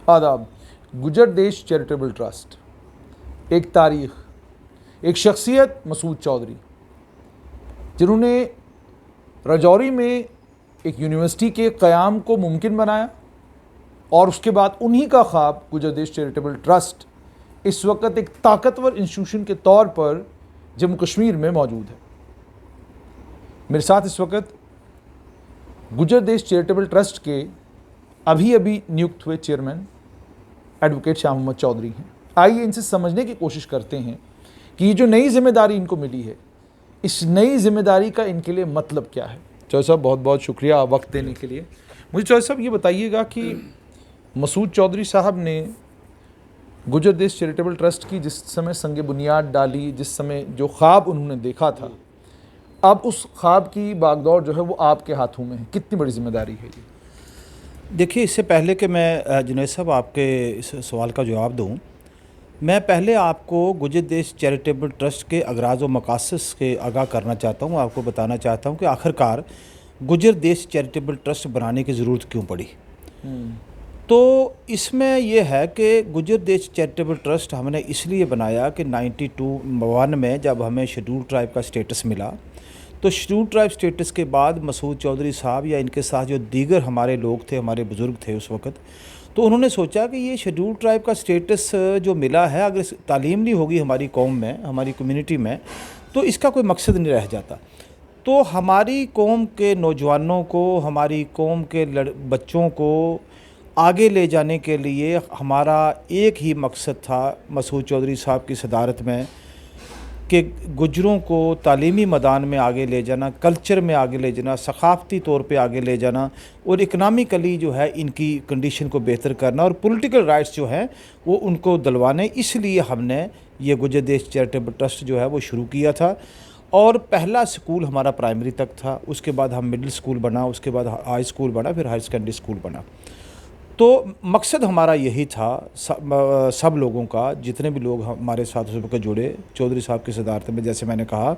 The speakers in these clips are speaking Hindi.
आदाब। गुजर देश चैरिटेबल ट्रस्ट, एक तारीख, एक शख्सियत मसूद चौधरी, जिन्होंने राजौरी में एक यूनिवर्सिटी के क़याम को मुमकिन बनाया और उसके बाद उन्हीं का ख्वाब गुजर देश चैरिटेबल ट्रस्ट इस वक्त एक ताकतवर इंस्टीट्यूशन के तौर पर जम्मू कश्मीर में मौजूद है। मेरे साथ इस वक्त गुजर देश चैरिटेबल ट्रस्ट के अभी नियुक्त हुए चेयरमैन एडवोकेट शाह मोहम्मद चौधरी हैं। आइए इनसे समझने की कोशिश करते हैं कि ये जो नई जिम्मेदारी इनको मिली है, इस नई जिम्मेदारी का इनके लिए मतलब क्या है। चौधरी साहब, बहुत बहुत शुक्रिया वक्त देने के लिए। मुझे चौधरी साहब ये बताइएगा कि मसूद चौधरी साहब ने गुजर देश चैरिटेबल ट्रस्ट की जिस समय संग बुनियाद डाली, जिस समय जो ख्वाब उन्होंने देखा था, अब उस ख्वाब की बागडोर जो है वो आपके हाथों में है। कितनी बड़ी जिम्मेदारी है ये? देखिए, इससे पहले कि मैं जुनैद साहब आपके इस सवाल का जवाब दूं, मैं पहले आपको गुजर देश चैरिटेबल ट्रस्ट के अगराज़ व मकासद के आगाह करना चाहता हूं। आपको बताना चाहता हूं कि आखिरकार गुजर देश चैरिटेबल ट्रस्ट बनाने की ज़रूरत क्यों पड़ी। तो इसमें यह है कि गुजर देश चैरिटेबल ट्रस्ट हमने इसलिए बनाया कि 92 में जब हमें शेड्यूल ट्राइब का स्टेटस मिला, तो शेड्यूल ट्राइब स्टेटस के बाद मसूद चौधरी साहब या इनके साथ जो दीगर हमारे लोग थे, हमारे बुज़ुर्ग थे उस वक़्त, तो उन्होंने सोचा कि ये शेड्यूल ट्राइब का स्टेटस जो मिला है, अगर तालीम नहीं होगी हमारी कौम में, हमारी कम्युनिटी में, तो इसका कोई मकसद नहीं रह जाता। तो हमारी कौम के नौजवानों को, हमारी कौम के बच्चों को आगे ले जाने के लिए हमारा एक ही मकसद था मसूद चौधरी साहब की सदारत में कि गुजरों को तालीमी मैदान में आगे ले जाना, कल्चर में आगे ले जाना, सकाफ़ती तौर पे आगे ले जाना और इकनॉमिकली जो है इनकी कंडीशन को बेहतर करना और पॉलिटिकल राइट्स जो हैं वो उनको दिलवाने। इसलिए हमने ये गुजर देश चैरिटेबल ट्रस्ट जो है वो शुरू किया था। और पहला स्कूल हमारा प्राइमरी तक था, उसके बाद हम मिडिल स्कूल बना, उसके बाद हाई स्कूल बना, फिर हाई सेकेंडरी स्कूल बना। तो मकसद हमारा यही था सब लोगों का, जितने भी लोग हमारे साथ उस वक्त जुड़े चौधरी साहब की सदारत में, जैसे मैंने कहा,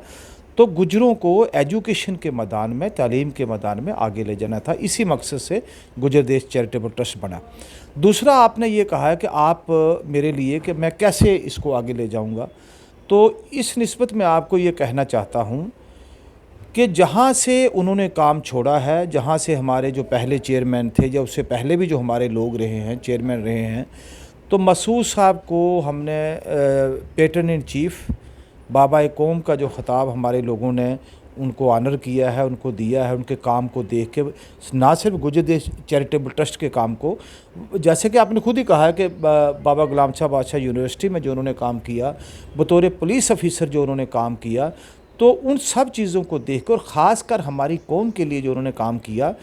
तो गुजरों को एजुकेशन के मैदान में, तालीम के मैदान में आगे ले जाना था। इसी मकसद से गुजर देश चैरिटेबल ट्रस्ट बना। दूसरा, आपने ये कहा है कि आप मेरे लिए कि मैं कैसे इसको आगे ले जाऊँगा, तो इस निस्बत में आपको ये कहना चाहता हूँ कि जहाँ से उन्होंने काम छोड़ा है, जहाँ से हमारे जो पहले चेयरमैन थे या उससे पहले भी जो हमारे लोग रहे हैं, चेयरमैन रहे हैं, तो मसूद साहब को हमने पैटर्न इन चीफ़ बाबा कौम का जो ख़िताब हमारे लोगों ने उनको ऑनर किया है, उनको दिया है। उनके काम को देख के ना सिर्फ गुजर देश चैरिटेबल ट्रस्ट के काम को, जैसे कि आपने खुद ही कहा है कि बाबा गुलाम शाह बादशाह यूनिवर्सिटी में जो उन्होंने काम किया, बतौर पुलिस ऑफिसर जो उन्होंने काम किया, तो उन सब चीज़ों को देखकर और ख़ास कर हमारी कौम के लिए जो उन्होंने काम किया,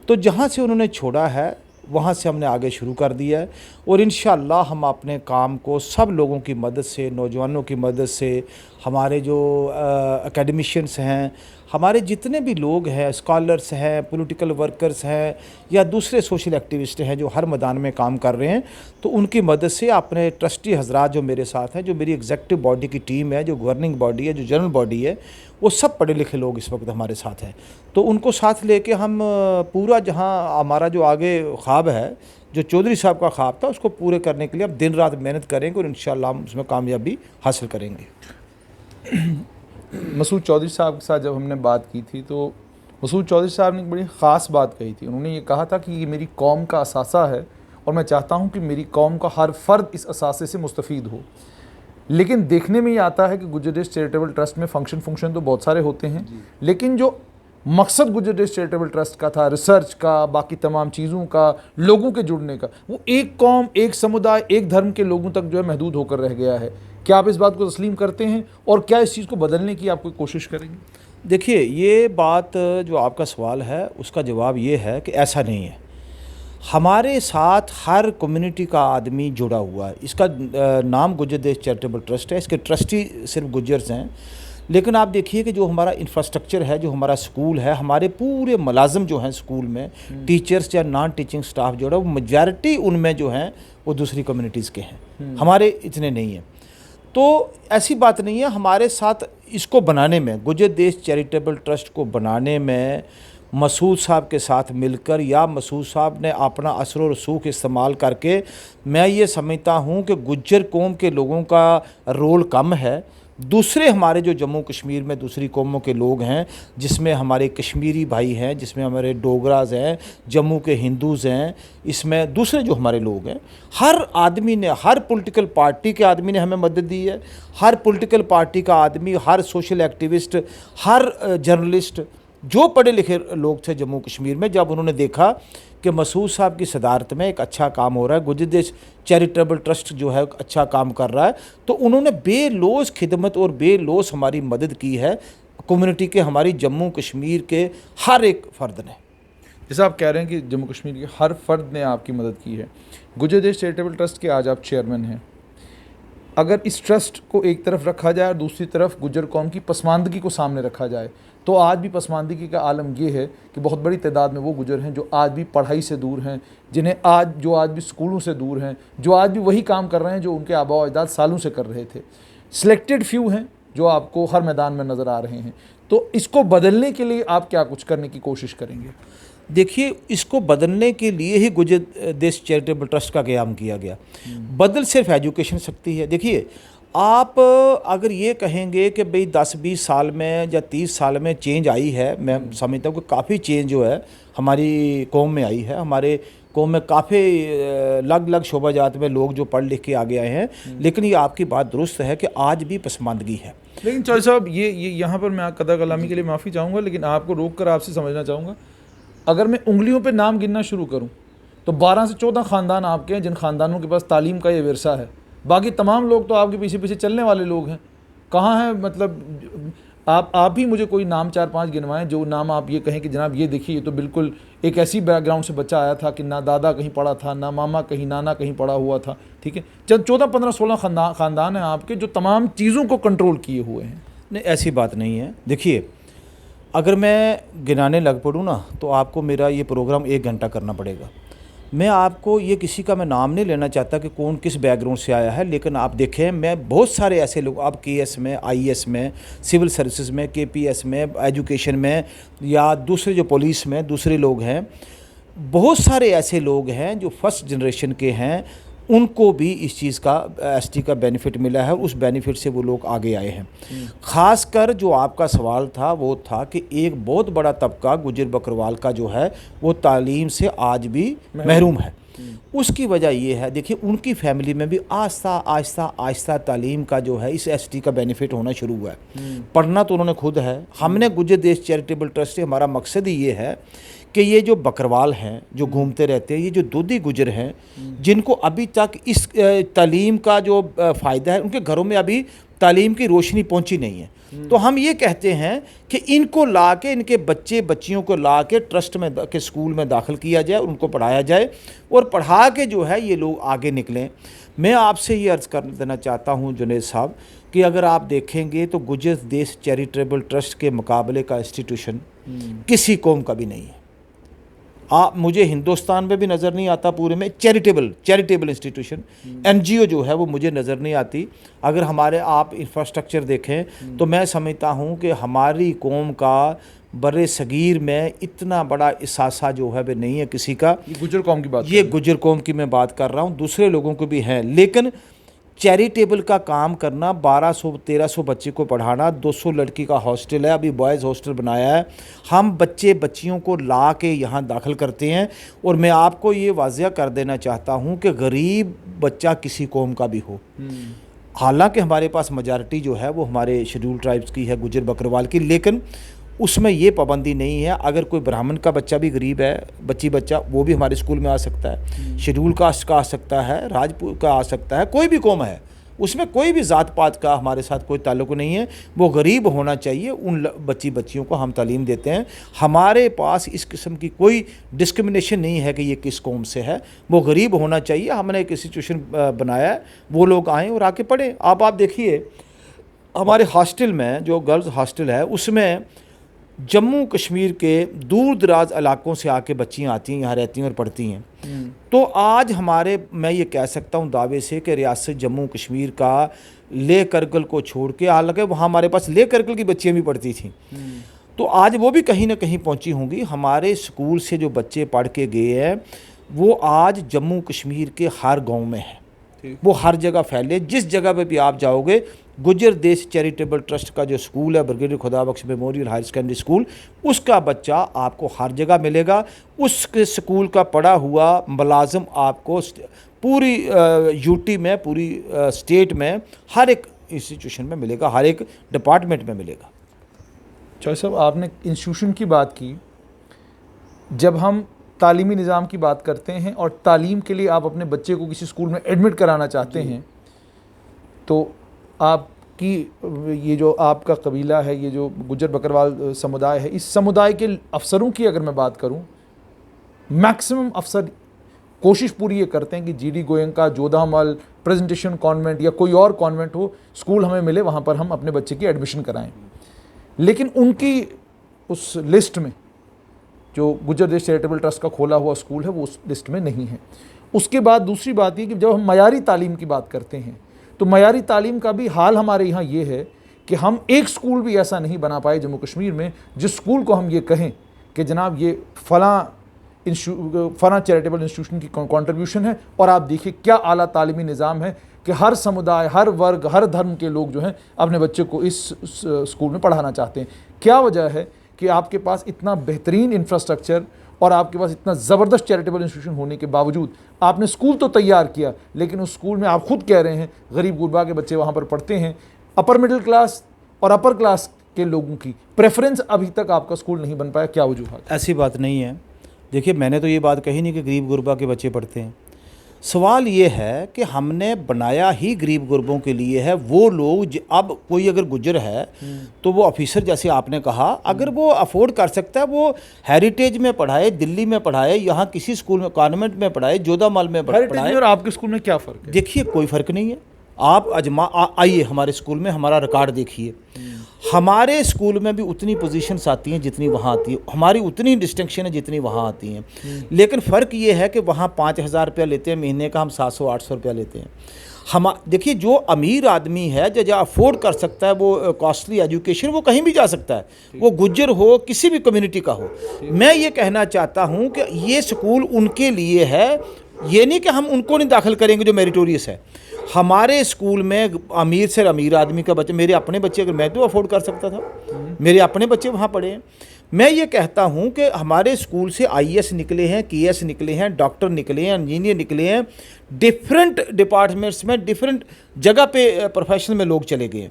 तो जहाँ से उन्होंने छोड़ा है वहाँ से हमने आगे शुरू कर दिया है। और इंशाअल्लाह हम अपने काम को सब लोगों की मदद से, नौजवानों की मदद से, हमारे जो एकेडमिशियंस हैं, हमारे जितने भी लोग हैं, स्कॉलर्स हैं, पॉलिटिकल वर्कर्स हैं या दूसरे सोशल एक्टिविस्ट हैं जो हर मैदान में काम कर रहे हैं, तो उनकी मदद से अपने ट्रस्टी हजरात जो मेरे साथ हैं, जो मेरी एग्जेक्टिव बॉडी की टीम है, जो गवर्निंग बॉडी है, जो जनरल बॉडी है, वो सब पढ़े लिखे लोग इस वक्त हमारे साथ हैं। तो उनको साथ लेके हम पूरा जहाँ हमारा जो आगे ख्वाब है, जो चौधरी साहब का ख्वाब था, उसको पूरे करने के लिए हम दिन रात मेहनत करेंगे और इंशाअल्लाह हम उसमें कामयाबी हासिल करेंगे। मसूद चौधरी साहब के साथ जब हमने बात की थी, तो मसूद चौधरी साहब ने एक बड़ी ख़ास बात कही थी। उन्होंने ये कहा था कि ये मेरी कौम का असासा है और मैं चाहता हूँ कि मेरी कौम का हर फ़र्द इस असासे से मुस्तफ़ीद हो। लेकिन देखने में ये आता है कि गुजर देश चैरिटेबल ट्रस्ट में फंक्शन तो बहुत सारे होते हैं, लेकिन जो मकसद गुजर देश चैरिटेबल ट्रस्ट का था, रिसर्च का, बाकी तमाम चीज़ों का, लोगों के जुड़ने का, वो एक कौम, एक समुदाय, एक धर्म के लोगों तक जो है महदूद होकर रह गया है। क्या आप इस बात को तस्लीम करते हैं और क्या इस चीज़ को बदलने की आप कोई कोशिश करेंगे? देखिए, ये बात जो आपका सवाल है उसका जवाब ये है कि ऐसा नहीं है। हमारे साथ हर कम्युनिटी का आदमी जुड़ा हुआ है। इसका नाम गुजर देश चैरिटेबल ट्रस्ट है, इसके ट्रस्टी सिर्फ गुजर्स हैं। लेकिन आप देखिए कि जो हमारा इंफ्रास्ट्रक्चर है, जो हमारा स्कूल है, हमारे पूरे मुलाजिम जो हैं स्कूल में, टीचर्स या नॉन टीचिंग स्टाफ जो है, वो मेजॉरिटी उनमें जो हैं वो दूसरी कम्युनिटीज़ के हैं, हमारे इतने नहीं हैं। तो ऐसी बात नहीं है। हमारे साथ इसको बनाने में, गुजर देश चैरिटेबल ट्रस्ट को बनाने में मसूद साहब के साथ मिलकर या मसूद साहब ने अपना असर और रसूख इस्तेमाल करके, मैं ये समझता हूँ कि गुज्जर कौम के लोगों का रोल कम है। दूसरे हमारे जो जम्मू कश्मीर में दूसरी कौमों के लोग हैं, जिसमें हमारे कश्मीरी भाई हैं, जिसमें हमारे डोगराज हैं, जम्मू के हिंदूज़ हैं, इसमें दूसरे जो हमारे लोग हैं, हर आदमी ने, हर पॉलिटिकल पार्टी के आदमी ने हमें मदद दी है। हर पॉलिटिकल पार्टी का आदमी, हर सोशल एक्टिविस्ट, हर जर्नलिस्ट, जो पढ़े लिखे लोग थे जम्मू कश्मीर में, जब उन्होंने देखा कि मसूद साहब की सदारत में एक अच्छा काम हो रहा है, गुज्जर देश चैरिटेबल ट्रस्ट जो है अच्छा काम कर रहा है, तो उन्होंने बेलौस खिदमत और बेलौस हमारी मदद की है कम्युनिटी के, हमारी जम्मू कश्मीर के हर एक फ़र्द ने। जैसा आप कह रहे हैं कि जम्मू कश्मीर के हर फर्द ने आपकी मदद की है। गुज्जर देश चैरिटेबल ट्रस्ट के आज आप चेयरमैन हैं। अगर इस ट्रस्ट को एक तरफ रखा जाए और दूसरी तरफ गुज्जर कौम की पसमानदगी को सामने रखा जाए, तो आज भी पसमानदगी का आलम ये है कि बहुत बड़ी तादाद में वो गुज्जर हैं जो आज भी पढ़ाई से दूर हैं, जिन्हें आज भी स्कूलों से दूर हैं, जो आज भी वही काम कर रहे हैं जो उनके आबा व अजदाद सालों से कर रहे थे। सिलेक्टेड फ्यू हैं जो आपको हर मैदान में नज़र आ रहे हैं। तो इसको बदलने के लिए आप क्या कुछ करने की कोशिश करेंगे? देखिए, इसको बदलने के लिए ही गुज्जर देश चैरिटेबल ट्रस्ट का क़याम किया गया। बदल सिर्फ एजुकेशन सकती है। देखिए, आप अगर ये कहेंगे कि भाई 10-20 साल में या 30 साल में चेंज आई है, मैं समझता हूँ कि काफ़ी चेंज जो है हमारी कौम में आई है। हमारे कौम में काफ़ी अलग अलग शोबाजात में लोग जो पढ़ लिख के आगे आए हैं, लेकिन ये आपकी बात दुरुस्त है कि आज भी पसमानदगी है। लेकिन चौधरी साहब, ये यहाँ पर मैं कदर कलामी के लिए माफ़ी चाहूँगा, लेकिन आपको रोक कर आपसे समझना चाहूँगा, अगर मैं उंगलियों पे नाम गिनना शुरू करूं तो 12 से 14 ख़ानदान आपके हैं जिन ख़ानदानों के पास तालीम का ये विरसा है। बाकी तमाम लोग तो आपके पीछे पीछे चलने वाले लोग हैं। कहाँ हैं, मतलब आप ही मुझे कोई नाम 4-5 गिनवाएं जो नाम आप ये कहें कि जनाब ये देखिए, ये तो बिल्कुल एक ऐसी बैकग्राउंड से बच्चा आया था कि ना दादा कहीं पढ़ा था, ना मामा कहीं, नाना कहीं पढ़ा हुआ था। ठीक है, चंद 14, 15, 16 ख़ानदान हैं आपके जो तमाम चीज़ों को कंट्रोल किए हुए हैं। नहीं, ऐसी बात नहीं है। देखिए, अगर मैं गिनाने लग पड़ूँ ना तो आपको मेरा ये प्रोग्राम 1 घंटा करना पड़ेगा। मैं आपको ये किसी का मैं नाम नहीं लेना चाहता कि कौन किस बैकग्राउंड से आया है, लेकिन आप देखें, मैं बहुत सारे ऐसे लोग, आप केएस में, आईएएस में, सिविल सर्विसेज में, केपीएस में, एजुकेशन में, या दूसरे जो पुलिस में दूसरे लोग हैं, बहुत सारे ऐसे लोग हैं जो फर्स्ट जनरेशन के हैं, उनको भी इस चीज़ का एसटी का बेनिफिट मिला है। उस बेनिफिट से वो लोग आगे आए हैं। ख़ासकर जो आपका सवाल था वो था कि एक बहुत बड़ा तबका गुज्जर बकरवाल का जो है वो तालीम से आज भी महरूम है। उसकी वजह ये है, देखिए, उनकी फैमिली में भी आहिस्ता आहिस्ता आहिस्ता तालीम का जो है इस एसटी का बेनिफिट होना शुरू हुआ है। पढ़ना तो उन्होंने खुद है। हमने गुज्जर देश चैरिटेबल ट्रस्ट से हमारा मकसद ही ये है कि ये जो बकरवाल हैं जो घूमते रहते हैं, ये जो दूधी गुजर हैं, जिनको अभी तक इस तालीम का जो फ़ायदा है, उनके घरों में अभी तालीम की रोशनी पहुंची नहीं है, तो हम ये कहते हैं कि इनको ला के, इनके बच्चे बच्चियों को ला के ट्रस्ट में के स्कूल में दाखिल किया जाए, उनको पढ़ाया जाए और पढ़ा के जो है ये लोग आगे निकलें। मैं आपसे ये अर्ज़ कर देना चाहता हूँ जुनैद साहब कि अगर आप देखेंगे तो गुज्जर देश चैरिटेबल ट्रस्ट के मुकाबले का इंस्टीट्यूशन किसी कौम का भी नहीं है। मुझे हिंदुस्तान में भी नज़र नहीं आता पूरे में चैरिटेबल इंस्टीट्यूशन, एनजीओ जो है वो मुझे नज़र नहीं आती। अगर हमारे आप इंफ्रास्ट्रक्चर देखें तो मैं समझता हूँ कि हमारी कौम का बड़े सगीर में इतना बड़ा इसासा जो है वो नहीं है किसी का। ये गुज्जर कौम की बात, ये गुज्जर कौम की मैं बात कर रहा हूँ, दूसरे लोगों को भी हैं, लेकिन चैरिटेबल का काम करना, 1200-1300 बच्चे को पढ़ाना, 200 लड़की का हॉस्टल है, अभी बॉयज़ हॉस्टल बनाया है, हम बच्चे बच्चियों को ला के यहाँ दाखिल करते हैं। और मैं आपको ये वाज़िया कर देना चाहता हूँ कि गरीब बच्चा किसी कौम का भी हो, हालांकि हमारे पास मेजॉरिटी जो है वो हमारे शेड्यूल ट्राइब्स की है, गुज्जर बकरवाल की, लेकिन उसमें ये पाबंदी नहीं है। अगर कोई ब्राह्मण का बच्चा भी गरीब है, बच्चा, वो भी हमारे स्कूल में आ सकता है, शेड्यूल कास्ट का आ सकता है, राजपूत का आ सकता है, कोई भी कौम है, उसमें कोई भी ज़ात पात का हमारे साथ कोई ताल्लुक़ नहीं है। वो गरीब होना चाहिए, उन बच्चियों को हम तालीम देते हैं। हमारे पास इस किस्म की कोई डिस्क्रिमिनेशन नहीं है कि ये किस कौम से है, वो गरीब होना चाहिए। हमने एक इंस्टीट्यूशन बनाया है, वो लोग आएँ और आके पढ़ें। आप देखिए, हमारे हॉस्टल में जो गर्ल्स हॉस्टल है उसमें जम्मू कश्मीर के दूर दराज इलाकों से आके बच्चियाँ आती हैं, यहाँ रहती हैं और पढ़ती हैं। तो आज मैं ये कह सकता हूँ दावे से कि रियासत जम्मू कश्मीर का ले करगिल को छोड़ के, हालांकि वहाँ हमारे पास ले करगिल की बच्चियाँ भी पढ़ती थीं, तो आज वो भी कहीं ना कहीं पहुंची होंगी। हमारे स्कूल से जो बच्चे पढ़ के गए हैं वो आज जम्मू कश्मीर के हर गांव में है, वो हर जगह फैले। जिस जगह पे भी आप जाओगे, गुजर देश चैरिटेबल ट्रस्ट का जो स्कूल है, brigadier Khudabakhsh memorial higher secondary school, उसका बच्चा आपको हर जगह मिलेगा। उस स्कूल का पढ़ा हुआ मुलाजिम आपको पूरी यूटी में, पूरी स्टेट में हर एक इंस्टीट्यूशन में मिलेगा, हर एक डिपार्टमेंट में मिलेगा। चौधरी साहब, आपने इंस्टीट्यूशन की बात की। जब हम तालीमी निज़ाम की बात करते हैं और तालीम के लिए आप अपने बच्चे को किसी स्कूल में एडमिट कराना चाहते हैं, तो आपकी ये जो आपका कबीला है, ये जो गुज्जर बकरवाल समुदाय है, इस समुदाय के अफसरों की अगर मैं बात करूं, मैक्सिमम अफसर कोशिश पूरी ये करते हैं कि GD Goenka, Jodhamal, presentation convent या कोई और कॉन्वेंट हो, स्कूल हमें मिले, वहाँ पर हम अपने बच्चे की एडमिशन कराएं। लेकिन उनकी उस लिस्ट में जो गुज्जर देश चैरिटेबल ट्रस्ट का खोला हुआ स्कूल है वो उस लिस्ट में नहीं है। उसके बाद दूसरी बात ये कि जब हम मयारी तालीम की बात करते हैं तो मयारी तालीम का भी हाल हमारे यहाँ ये है कि हम एक स्कूल भी ऐसा नहीं बना पाए जम्मू कश्मीर में जिस स्कूल को हम ये कहें कि जनाब ये फलां चैरिटेबल इंस्टीट्यूशन की कंट्रीब्यूशन है, और आप देखिए क्या आला तालीमी निज़ाम है कि हर समुदाय, हर वर्ग, हर धर्म के लोग जो हैं अपने बच्चे को इस स्कूल में पढ़ाना चाहते हैं। क्या वजह है कि आपके पास इतना बेहतरीन इंफ्रास्ट्रक्चर और आपके पास इतना ज़बरदस्त चैरिटेबल इंस्टीट्यूशन होने के बावजूद आपने स्कूल तो तैयार किया, लेकिन उस स्कूल में आप खुद कह रहे हैं गरीब गुरबा के बच्चे वहाँ पर पढ़ते हैं। अपर मिडिल क्लास और अपर क्लास के लोगों की प्रेफरेंस अभी तक आपका स्कूल नहीं बन पाया, क्या वजूहत? ऐसी बात नहीं है। देखिए, मैंने तो ये बात कही नहीं कि गरीब गुरबा के बच्चे पढ़ते हैं। सवाल ये है कि हमने बनाया ही गरीब गुरबों के लिए है। वो लोग अब कोई अगर गुजर है तो वो ऑफिसर, जैसे आपने कहा, अगर वो अफोर्ड कर सकता है वो हेरिटेज में पढ़ाए, दिल्ली में पढ़ाए, यहाँ किसी स्कूल में, कॉन्वेंट में पढ़ाए, जोधामल में पढ़ाए। और आपके स्कूल में क्या फ़र्क है? देखिए, कोई फ़र्क नहीं है। आप आइए हमारे स्कूल में, हमारा रिकॉर्ड देखिए। हमारे स्कूल में भी उतनी पोजीशंस आती हैं जितनी वहाँ आती है, हमारी उतनी डिस्टिंक्शन है जितनी वहाँ आती हैं। लेकिन फ़र्क ये है कि वहाँ 5,000 रुपया लेते हैं महीने का, हम 700-800 रुपया लेते हैं। हम देखिए, जो अमीर आदमी है, जो अफोर्ड कर सकता है वो कॉस्टली एजुकेशन, वो कहीं भी जा सकता है, वो गुज्जर हो, किसी भी कम्युनिटी का हो। मैं ये कहना चाहता हूँ कि ये स्कूल उनके लिए है। ये नहीं कि हम उनको नहीं दाखिल करेंगे जो मेरिटोरियस है। हमारे स्कूल में अमीर से अमीर आदमी का बच्चे, मेरे अपने बच्चे, अगर मैं तो अफोर्ड कर सकता था, मेरे अपने बच्चे वहाँ पढ़े हैं। मैं ये कहता हूँ कि हमारे स्कूल से IAS निकले हैं, KS निकले हैं, डॉक्टर निकले हैं, इंजीनियर निकले हैं, डिफरेंट डिपार्टमेंट्स में, डिफरेंट जगह पे प्रोफेशन में लोग चले गए हैं।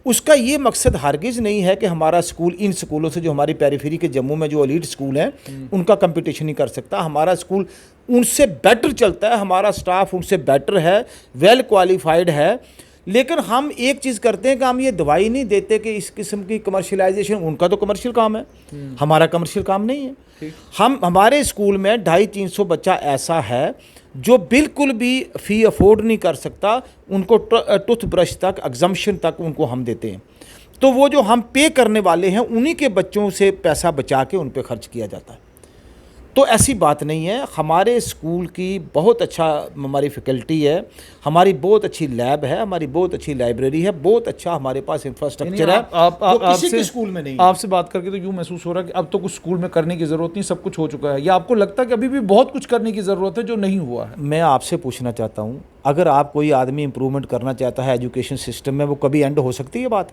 उसका ये मकसद हरगिज़ नहीं है कि हमारा स्कूल इन स्कूलों से, जो हमारी पेरिफेरी के जम्मू में जो एलीट स्कूल हैं, उनका कंपटीशन नहीं कर सकता। हमारा स्कूल उनसे बेटर चलता है, हमारा स्टाफ उनसे बेटर है, वेल क्वालिफाइड है। लेकिन हम एक चीज़ करते हैं कि हम ये दवाई नहीं देते कि इस किस्म की कमर्शियलाइजेशन, उनका तो कमर्शियल काम है, हमारा कमर्शियल काम नहीं है। हमारे स्कूल में 250-300 बच्चा ऐसा है जो बिल्कुल भी फ़ी अफोर्ड नहीं कर सकता, उनको टूथब्रश तक, एग्जम्पशन तक उनको हम देते हैं। तो वो जो हम पे करने वाले हैं उन्हीं के बच्चों से पैसा बचा के उन पे खर्च किया जाता है। तो ऐसी बात नहीं है। हमारे स्कूल की बहुत अच्छा हमारी फैकल्टी है, हमारी बहुत अच्छी लैब है, हमारी बहुत अच्छी लाइब्रेरी है, बहुत अच्छा हमारे पास इंफ्रास्ट्रक्चर है, किसी के स्कूल में नहीं है। आपसे बात करके तो यूँ महसूस हो रहा है कि अब तो कुछ स्कूल में करने की ज़रूरत नहीं, सब कुछ हो चुका है, या आपको लगता है कि अभी भी बहुत कुछ करने की ज़रूरत है जो नहीं हुआ है? मैं आपसे पूछना चाहता हूँ, अगर आप कोई आदमी इंप्रूवमेंट करना चाहता है एजुकेशन सिस्टम में, वो कभी एंड हो सकती है बात?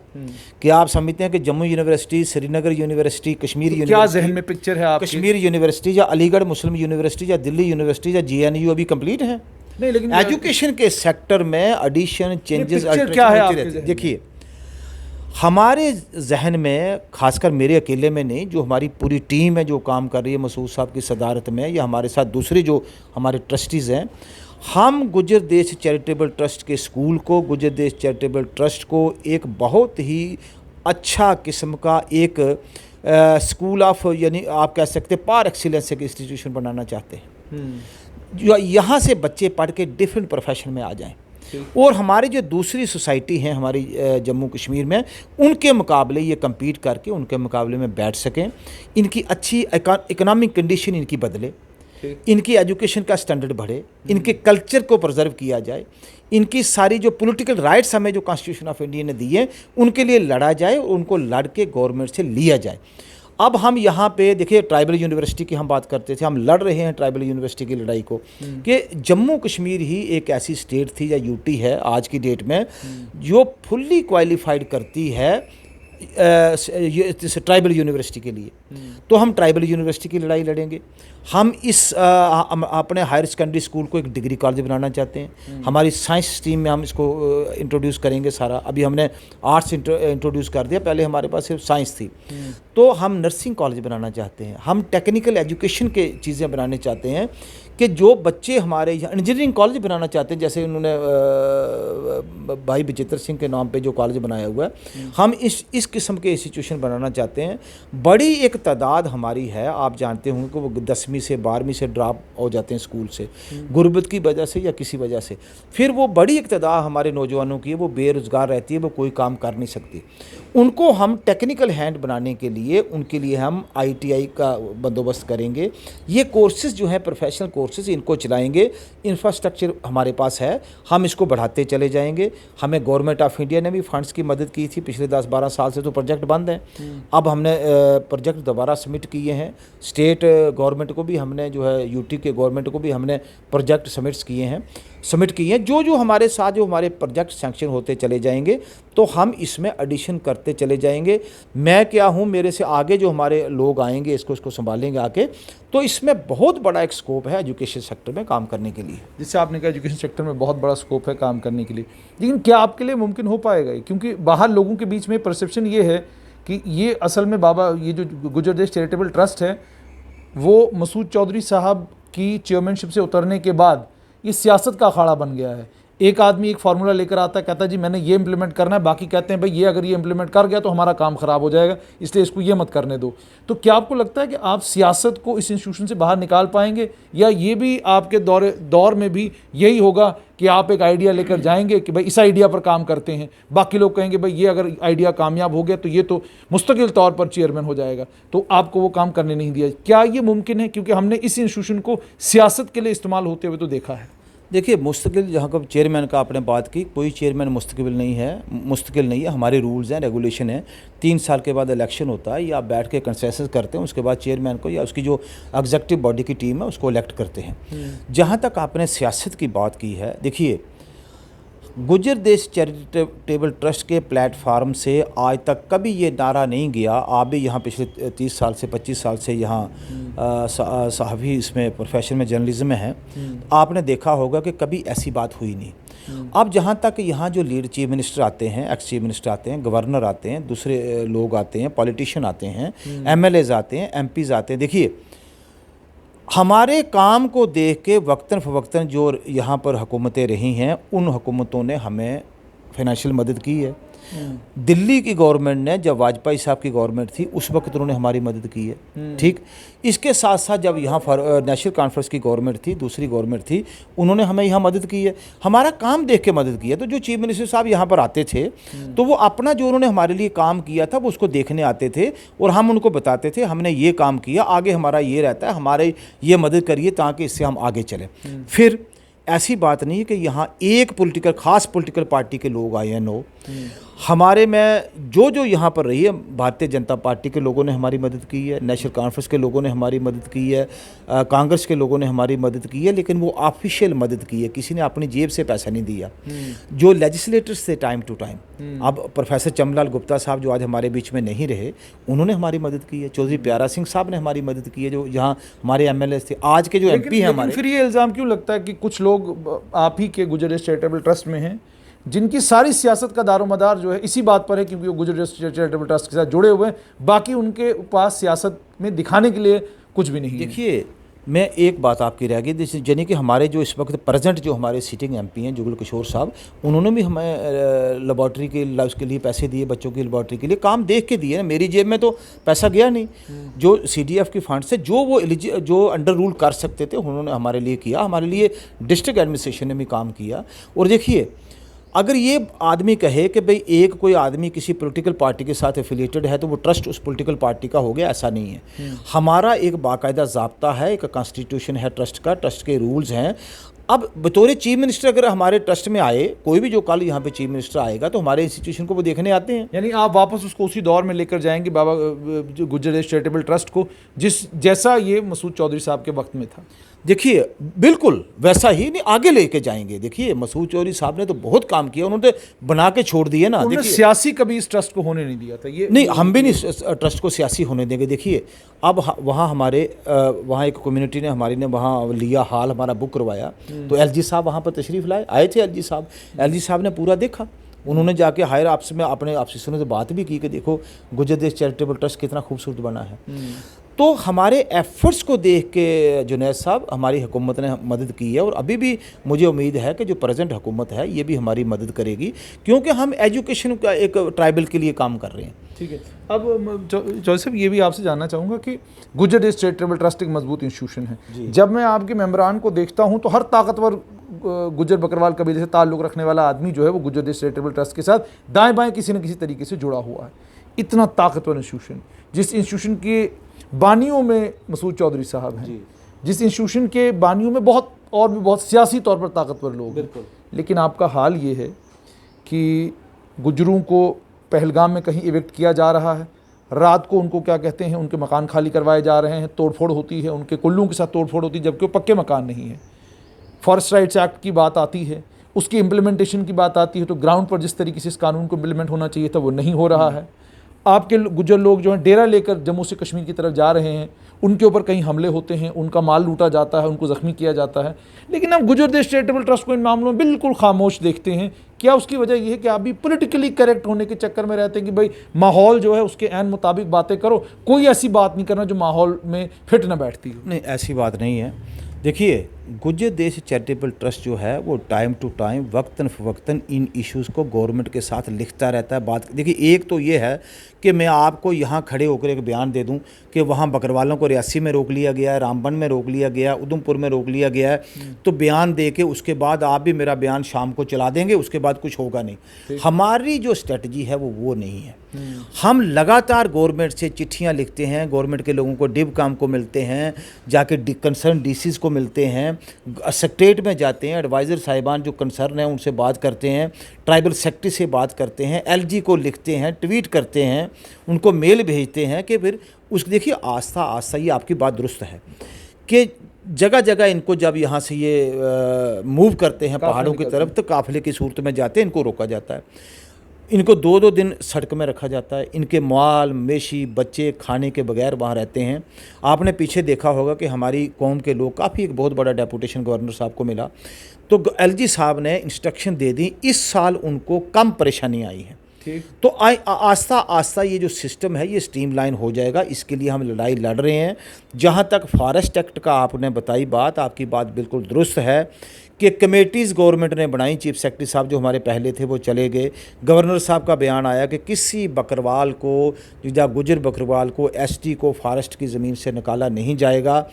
कि आप समझते हैं कि जम्मू यूनिवर्सिटी, श्रीनगर यूनिवर्सिटी, कश्मीर क्या यूनिवर्सिटी, जहन में पिक्चर है आपके? कश्मीर यूनिवर्सिटी या अलीगढ़ मुस्लिम यूनिवर्सिटी या दिल्ली यूनिवर्सिटी या GNU अभी कंप्लीट है? नहीं, लेकिन एजुकेशन के सेक्टर में एडिशन, चेंजेस, क्या है आपके जहन में? देखिए, हमारे जहन में, खासकर मेरे अकेले में नहीं, जो हमारी पूरी टीम है जो काम कर रही है मसूद साहब की सदारत में, या हमारे साथ दूसरे जो हमारे ट्रस्टीज़ हैं, हम गुजर देश चैरिटेबल ट्रस्ट के स्कूल को, गुजर देश चैरिटेबल ट्रस्ट को एक बहुत ही अच्छा किस्म का एक स्कूल ऑफ, यानी आप कह सकते हैं पार एक्सीलेंस के इंस्टीट्यूशन बनाना चाहते हैं, जो यहाँ से बच्चे पढ़ के डिफरेंट प्रोफेशन में आ जाएं। और हमारी जो दूसरी सोसाइटी हैं हमारी जम्मू कश्मीर में, उनके मुकाबले ये compete करके उनके मुकाबले में बैठ सकें, इनकी अच्छी इकोनॉमिक कंडीशन इनकी बदले, इनकी एजुकेशन का स्टैंडर्ड बढ़े, इनके कल्चर को प्रिजर्व किया जाए, इनकी सारी जो पॉलिटिकल राइट्स हमें जो कॉन्स्टिट्यूशन ऑफ इंडिया ने दिए उनके लिए लड़ा जाए और उनको लड़ के गवर्नमेंट से लिया जाए। अब हम यहाँ पे देखिए ट्राइबल यूनिवर्सिटी की हम बात करते थे, हम लड़ रहे हैं ट्राइबल यूनिवर्सिटी की लड़ाई को कि जम्मू कश्मीर ही एक ऐसी स्टेट थी या यूटी है आज की डेट में जो फुल्ली क्वालिफाइड करती है ट्राइबल यूनिवर्सिटी के लिए। तो हम ट्राइबल यूनिवर्सिटी की लड़ाई लड़ेंगे। हम अपने हायर सेकेंडरी स्कूल को एक डिग्री कॉलेज बनाना चाहते हैं। हमारी साइंस स्ट्रीम में हम इसको इंट्रोड्यूस करेंगे सारा। अभी हमने आर्ट्स इंट्रोड्यूस कर दिया, पहले हमारे पास सिर्फ साइंस थी। तो हम नर्सिंग कॉलेज बनाना चाहते हैं, हम टेक्निकल एजुकेशन के चीज़ें बनाने चाहते हैं कि जो बच्चे हमारे यहाँ इंजीनियरिंग कॉलेज बनाना चाहते हैं, जैसे उन्होंने भाई विजेंद्र सिंह के नाम पे जो कॉलेज बनाया हुआ है, हम इस किस्म के इंस्टीट्यूशन बनाना चाहते हैं। बड़ी एक तादाद हमारी है, आप जानते होंगे कि वो 10वीं से 12वीं से ड्रॉप हो जाते हैं स्कूल से, गुर्बत की वजह से या किसी वजह से। फिर वो बड़ी एक तादाद हमारे नौजवानों की है, वो बेरोज़गार रहती है, वो कोई काम कर नहीं सकती। उनको हम टेक्निकल हैंड बनाने के लिए उनके लिए हम ITI का बंदोबस्त करेंगे। ये कोर्सेज़ जो हैं प्रोफेशनल कोर्सेज़ इनको चलाएंगे। इंफ्रास्ट्रक्चर हमारे पास है, हम इसको बढ़ाते चले जाएंगे। हमें गवर्नमेंट ऑफ इंडिया ने भी फंड्स की मदद की थी, पिछले 10-12 साल से तो प्रोजेक्ट बंद हैं। अब हमने प्रोजेक्ट दोबारा सबमिट किए हैं। स्टेट गवर्नमेंट को भी हमने जो है यूटी के गवर्नमेंट को भी हमने प्रोजेक्ट सबमिट किए हैं। जो हमारे साथ जो हमारे प्रोजेक्ट सैंक्शन होते चले जाएंगे तो हम इसमें एडिशन करते चले जाएंगे। मैं क्या हूँ, मेरे से आगे जो हमारे लोग आएंगे इसको संभालेंगे आके, तो इसमें बहुत बड़ा एक स्कोप है एजुकेशन सेक्टर में काम करने के लिए। जिससे आपने कहा एजुकेशन सेक्टर में बहुत बड़ा स्कोप है काम करने के लिए, लेकिन क्या आपके लिए मुमकिन हो पाएगा? क्योंकि बाहर लोगों के बीच में परसेप्शन ये है कि ये असल में बाबा ये जो गुजर देश चैरिटेबल ट्रस्ट है वो मसूद चौधरी साहब की चेयरमैनशिप से उतरने के बाद ये सियासत का अखाड़ा बन गया है। एक आदमी एक फार्मूला लेकर आता है, कहता है जी मैंने ये इंप्लीमेंट करना है, बाकी कहते हैं भाई ये अगर ये इंप्लीमेंट कर गया तो हमारा काम ख़राब हो जाएगा, इसलिए इसको ये मत करने दो। तो क्या आपको लगता है कि आप सियासत को इस इंस्टीट्यूशन से बाहर निकाल पाएंगे, या ये भी आपके दौर में भी यही होगा कि आप एक आइडिया लेकर जाएंगे कि भाई इस आइडिया पर काम करते हैं, बाकी लोग कहेंगे भाई ये अगर आइडिया कामयाब हो गया तो ये तो मुस्तकिल तौर पर चेयरमैन हो जाएगा, तो आपको वो काम करने नहीं दिया? क्या ये मुमकिन है? क्योंकि हमने इस इंस्टीट्यूशन को सियासत के लिए इस्तेमाल होते हुए तो देखा है। देखिए, मुस्तकिल जहाँ का चेयरमैन का आपने बात की, कोई चेयरमैन मुस्तकिल नहीं है। हमारे रूल्स हैं, रेगुलेशन है। 3 साल के बाद इलेक्शन होता है, या आप बैठ के कंसेंसस करते हैं, उसके बाद चेयरमैन को या उसकी जो एग्जीक्यूटिव बॉडी की टीम है उसको इलेक्ट करते हैं। जहाँ तक आपने सियासत की बात की है, देखिए गुजर देश चैरिटेबल ट्रस्ट के प्लेटफार्म से आज तक कभी ये नारा नहीं गया। आप भी यहाँ पिछले 30 साल से 25 साल से यहाँ सहाफ़ी इसमें प्रोफेशन में जर्नलिज्म में है, आपने देखा होगा कि कभी ऐसी बात हुई नहीं। अब जहाँ तक यहाँ जो लीड चीफ मिनिस्टर आते हैं, एक्स चीफ मिनिस्टर आते हैं, गवर्नर आते हैं, दूसरे लोग आते हैं, पॉलिटिशियन आते हैं, MLAs आते हैं, MPs आते हैं, देखिए हमारे काम को देख के वक्तन फ़वक्तन जो यहाँ पर हुकूमतें रही हैं, उन हुकूमतों ने हमें फाइनेंशियल मदद की है। दिल्ली की गवर्नमेंट ने, जब वाजपेयी साहब की गवर्नमेंट थी उस वक्त उन्होंने हमारी मदद की है, ठीक। इसके साथ साथ जब यहाँ नेशनल कॉन्फ्रेंस की गवर्नमेंट थी, दूसरी गवर्नमेंट थी, उन्होंने हमें यहाँ मदद की है, हमारा काम देख के मदद की है। तो जो चीफ मिनिस्टर साहब यहाँ पर आते थे तो वो अपना जो उन्होंने हमारे लिए काम किया था वो उसको देखने आते थे और हम उनको बताते थे हमने ये काम किया, आगे हमारा ये रहता है, हमारे ये मदद करिए ताकि इससे हम आगे चलें। फिर ऐसी बात नहीं है कि यहाँ एक खास पॉलिटिकल पार्टी के लोग आए हैं, नो। हमारे में जो यहाँ पर रही है, भारतीय जनता पार्टी के लोगों ने हमारी मदद की है, नेशनल कॉन्फ्रेंस के लोगों ने हमारी मदद की है, कांग्रेस के लोगों ने हमारी मदद की है, लेकिन वो ऑफिशियल मदद की है, किसी ने अपनी जेब से पैसा नहीं दिया। जो लेजिस्लेटर्स थे टाइम टू टाइम, अब प्रोफेसर चमनलाल गुप्ता साहब जो आज हमारे बीच में नहीं रहे, उन्होंने हमारी मदद की है। चौधरी प्यारा सिंह साहब ने हमारी मदद की है, जो यहाँ हमारे MLAs थे। आज के जो MP हैं हमारे, फिर ये इल्ज़ाम क्यों लगता है कि कुछ लोग आप ही के गुजर देश चैरिटेबल ट्रस्ट में हैं जिनकी सारी सियासत का दारोमदार जो है इसी बात पर है क्योंकि वो गुजर देश चैरिटेबल ट्रस्ट के साथ जुड़े हुए हैं, बाकी उनके पास सियासत में दिखाने के लिए कुछ भी नहीं। देखिए, मैं एक बात आपकी रह गई, यानी कि हमारे जो इस वक्त प्रेजेंट जो हमारे सिटिंग MP हैं जुगल किशोर साहब, उन्होंने भी हमें लेबॉर्ट्री के उसके लिए पैसे दिए, बच्चों की लेबॉर्ट्री के लिए काम देख के दिए ना। मेरी जेब में तो पैसा गया नहीं, जो CDF की फंड से जो अंडर रूल कर सकते थे उन्होंने हमारे लिए किया, हमारे लिए डिस्ट्रिक्ट एडमिनिस्ट्रेशन ने भी काम किया। और देखिए अगर ये आदमी कहे कि भाई एक कोई आदमी किसी पॉलिटिकल पार्टी के साथ एफिलिएटेड है तो वो ट्रस्ट उस पॉलिटिकल पार्टी का हो गया, ऐसा नहीं है। हमारा एक बाकायदा ज़ाब्ता है, एक कॉन्स्टिट्यूशन है ट्रस्ट का, ट्रस्ट के रूल्स हैं। अब बतौर चीफ मिनिस्टर अगर हमारे ट्रस्ट में आए, कोई भी जो कल यहाँ पे चीफ मिनिस्टर आएगा तो हमारे इंस्टीट्यूशन को वो देखने आते हैं। यानी आप वापस उसको उसी दौर में लेकर जाएंगे बाबा जो गुज्जर देश चैरिटेबल ट्रस्ट को, जैसा ये मसूद चौधरी साहब के वक्त में था। देखिए बिल्कुल वैसा ही नहीं, आगे लेके जाएंगे। देखिए मसूद चौधरी साहब ने तो बहुत काम किया, उन्होंने बना के छोड़ दिए ना। देखिए सियासी कभी इस ट्रस्ट को होने नहीं दिया था। ये नहीं, हम भी नहीं ट्रस्ट को सियासी होने देंगे। देखिए अब वहाँ हमारे वहाँ एक कम्युनिटी ने हमारी ने वहाँ लिया हाल हमारा बुक करवाया, तो एलजी साहब वहाँ पर तशरीफ़ लाए, आए थे एलजी साहब ने पूरा देखा। उन्होंने जाके हायर आपस में अपने ऑफिसरों से बात भी की कि देखो गुज्जर देश चैरिटेबल ट्रस्ट कितना खूबसूरत बना है। तो हमारे एफर्ट्स को देख के जुनैद साहब हमारी हुकूमत ने मदद की है, और अभी भी मुझे उम्मीद है कि जो प्रेजेंट हुकूमत है ये भी हमारी मदद करेगी, क्योंकि हम एजुकेशन का एक ट्राइबल के लिए काम कर रहे हैं। ठीक है। अब चौधरी साहब ये भी आपसे जानना चाहूँगा कि गुज्जर देश चैरिटेबल ट्रस्ट एक मजबूत इंस्टीट्यूशन है। जब मैं आपके मेंबरान को देखता हूँ तो हर ताकतवर गुज्जर बकरवाल कबीले से ताल्लुक़ रखने वाला आदमी जो है वो गुज्जर देश चैरिटेबल ट्रस्ट के साथ दाएँ बाएँ किसी न किसी तरीके से जुड़ा हुआ है। इतना ताकतवर इंस्टीट्यूशन, जिस इंस्टीट्यूशन के बानियों में मसूद चौधरी साहब हैं, जिस इंस्टीट्यूशन के बानियों में बहुत और भी बहुत सियासी तौर पर ताकतवर लोग हैं, लेकिन आपका हाल ये है कि गुज्जरों को पहलगाम में कहीं इवेक्ट किया जा रहा है, रात को उनको क्या कहते हैं उनके मकान खाली करवाए जा रहे हैं, तोड़फोड़ होती है, उनके कुल्लों के साथ तोड़फोड़ होती है, जबकि वो पक्के मकान नहीं है। फॉरेस्ट राइट्स एक्ट की बात आती है, उसकी इम्प्लीमेंटेशन की बात आती है, तो ग्राउंड पर जिस तरीके से इस कानून को इम्प्लीमेंट होना चाहिए था वो नहीं हो रहा है। आपके गुज्जर लोग जो हैं डेरा लेकर जम्मू से कश्मीर की तरफ जा रहे हैं, उनके ऊपर कहीं हमले होते हैं, उनका माल लूटा जाता है, उनको ज़ख्मी किया जाता है, लेकिन हम गुज्जर देश चैरिटेबल ट्रस्ट को इन मामलों में बिल्कुल खामोश देखते हैं। क्या उसकी वजह यह है कि आप भी पॉलिटिकली करेक्ट होने के चक्कर में रहते हैं कि भाई माहौल जो है उसके ऐन मुताबिक बातें करो, कोई ऐसी बात नहीं करना जो माहौल में फिट ना बैठती हो? नहीं, ऐसी बात नहीं है। देखिए गुज्जर देश चैरिटेबल ट्रस्ट जो है वो टाइम टू टाइम वक्तन फ़वक्तन इन इश्यूज़ को गवर्नमेंट के साथ लिखता रहता है। बात देखिए, एक तो ये है कि मैं आपको यहाँ खड़े होकर एक बयान दे दूँ कि वहाँ बकरवालों को रियासी में रोक लिया गया है, रामबन में रोक लिया गया है, उधमपुर में रोक लिया गया है, तो बयान दे के उसके बाद आप भी मेरा बयान शाम को चला देंगे, उसके बाद कुछ होगा नहीं। हमारी जो स्ट्रेटजी है वो नहीं है। हम लगातार गवर्नमेंट से चिट्ठियाँ लिखते हैं, गवर्नमेंट के लोगों को डिव काम को मिलते हैं, जाके कंसर्न डीसीज़ को मिलते हैं, सेक्रेटरीट में जाते हैं, एडवाइज़र साहिबान जो कंसर्न है उनसे बात करते हैं, ट्राइबल सेक्रेटरी से बात करते हैं, एलजी को लिखते हैं, ट्वीट करते हैं, उनको मेल भेजते हैं कि फिर उस देखिए आस्था आस्था ये आपकी बात दुरुस्त है कि जगह जगह इनको जब यहाँ से ये मूव करते हैं पहाड़ों की तरफ तो काफ़िले की सूरत में जाते हैं, इनको रोका जाता है, इनको 2-2 दिन सड़क में रखा जाता है, इनके माल मवेशी बच्चे खाने के बगैर वहाँ रहते हैं। आपने पीछे देखा होगा कि हमारी कौम के लोग काफ़ी एक बहुत बड़ा डेपुटेशन गवर्नर साहब को मिला, तो एलजी साहब ने इंस्ट्रक्शन दे दी, इस साल उनको कम परेशानी आई है। तो आस्ता आस्ता ये जो सिस्टम है ये स्ट्रीमलाइन हो जाएगा, इसके लिए हम लड़ाई लड़ रहे हैं। जहाँ तक फॉरेस्ट एक्ट का आपने बताई बात, आपकी बात बिल्कुल दुरुस्त है कि कमेटीज़ गवर्नमेंट ने बनाई, चीफ सेक्रेटरी साहब जो हमारे पहले थे वो चले गए, गवर्नर साहब का बयान आया कि किसी बकरवाल को या गुजर बकरवाल को एसटी को फॉरेस्ट की ज़मीन से निकाला नहीं जाएगा।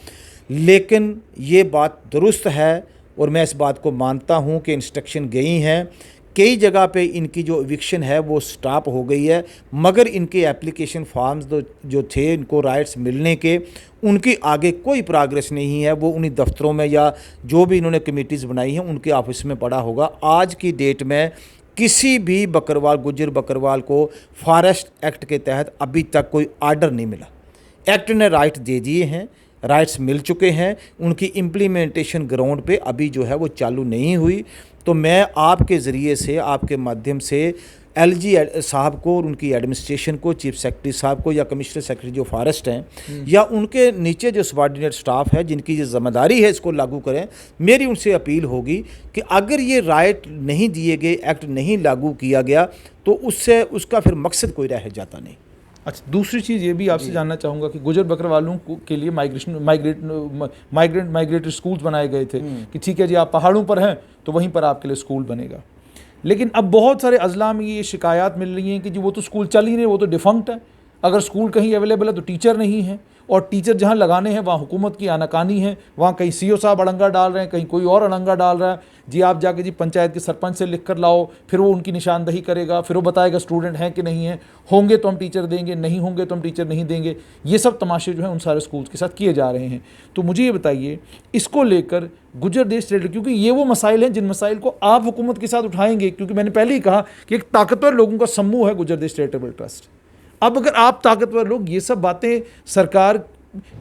लेकिन ये बात दुरुस्त है और मैं इस बात को मानता हूँ कि इंस्ट्रक्शन गई हैं, कई जगह पे इनकी जो इविक्शन है वो स्टॉप हो गई है, मगर इनके एप्लीकेशन फॉर्म्स जो थे इनको राइट्स मिलने के, उनकी आगे कोई प्रोग्रेस नहीं है। वो उन्हीं दफ्तरों में या जो भी इन्होंने कमेटीज़ बनाई हैं उनके ऑफिस में पड़ा होगा। आज की डेट में किसी भी बकरवाल गुज्जर बकरवाल को फॉरेस्ट एक्ट के तहत अभी तक कोई आर्डर नहीं मिला। एक्ट ने राइट दे दिए हैं, राइट्स मिल चुके हैं, उनकी इम्प्लीमेंटेशन ग्राउंड पे अभी जो है वो चालू नहीं हुई। तो मैं आपके ज़रिए से, आपके माध्यम से एलजी साहब को और उनकी एडमिनिस्ट्रेशन को, चीफ सेक्रेटरी साहब को या कमिश्नर सेक्रेटरी जो फॉरेस्ट हैं या उनके नीचे जो सबॉर्डिनेट स्टाफ है जिनकी ये जिम्मेदारी है इसको लागू करें, मेरी उनसे अपील होगी कि अगर ये राइट नहीं दिए गए, एक्ट नहीं लागू किया गया तो उससे उसका फिर मकसद कोई रह जाता नहीं। अच्छा, दूसरी चीज़ ये भी आपसे जानना चाहूँगा कि गुजर बकरवालों के लिए माइग्रेटरी स्कूल्स बनाए गए थे कि ठीक है जी आप पहाड़ों पर हैं तो वहीं पर आपके लिए स्कूल बनेगा, लेकिन अब बहुत सारे अजला में ये शिकायत मिल रही हैं कि जी वो तो स्कूल चल ही नहीं, वो तो डिफंक्ट है, अगर स्कूल कहीं अवेलेबल है तो टीचर नहीं है, और टीचर जहाँ लगाने हैं वहाँ हुकूमत की आनाकानी है, वहाँ कहीं सीओ साहब अड़ंगा डाल रहे हैं, कहीं कोई और अड़ंगा डाल रहा है। जी आप जाके जी पंचायत के सरपंच से लिख कर लाओ, फिर वो उनकी निशानदही करेगा, फिर वो बताएगा स्टूडेंट हैं कि नहीं है, होंगे तो हम टीचर देंगे, नहीं होंगे तो हम टीचर नहीं देंगे। ये सब तमाशे जो हैं उन सारे स्कूल्स के साथ किए जा रहे हैं। तो मुझे ये बताइए इसको लेकर गुजर देश टेरिटरी, क्योंकि ये वो मसाइल हैं जिन मसाइल को आप हुकूमत के साथ उठाएंगे, क्योंकि मैंने पहले ही कहा कि एक ताकतवर लोगों का समूह है गुजर देश चैरिटेबल ट्रस्ट। अब अगर आप ताकतवर लोग ये सब बातें सरकार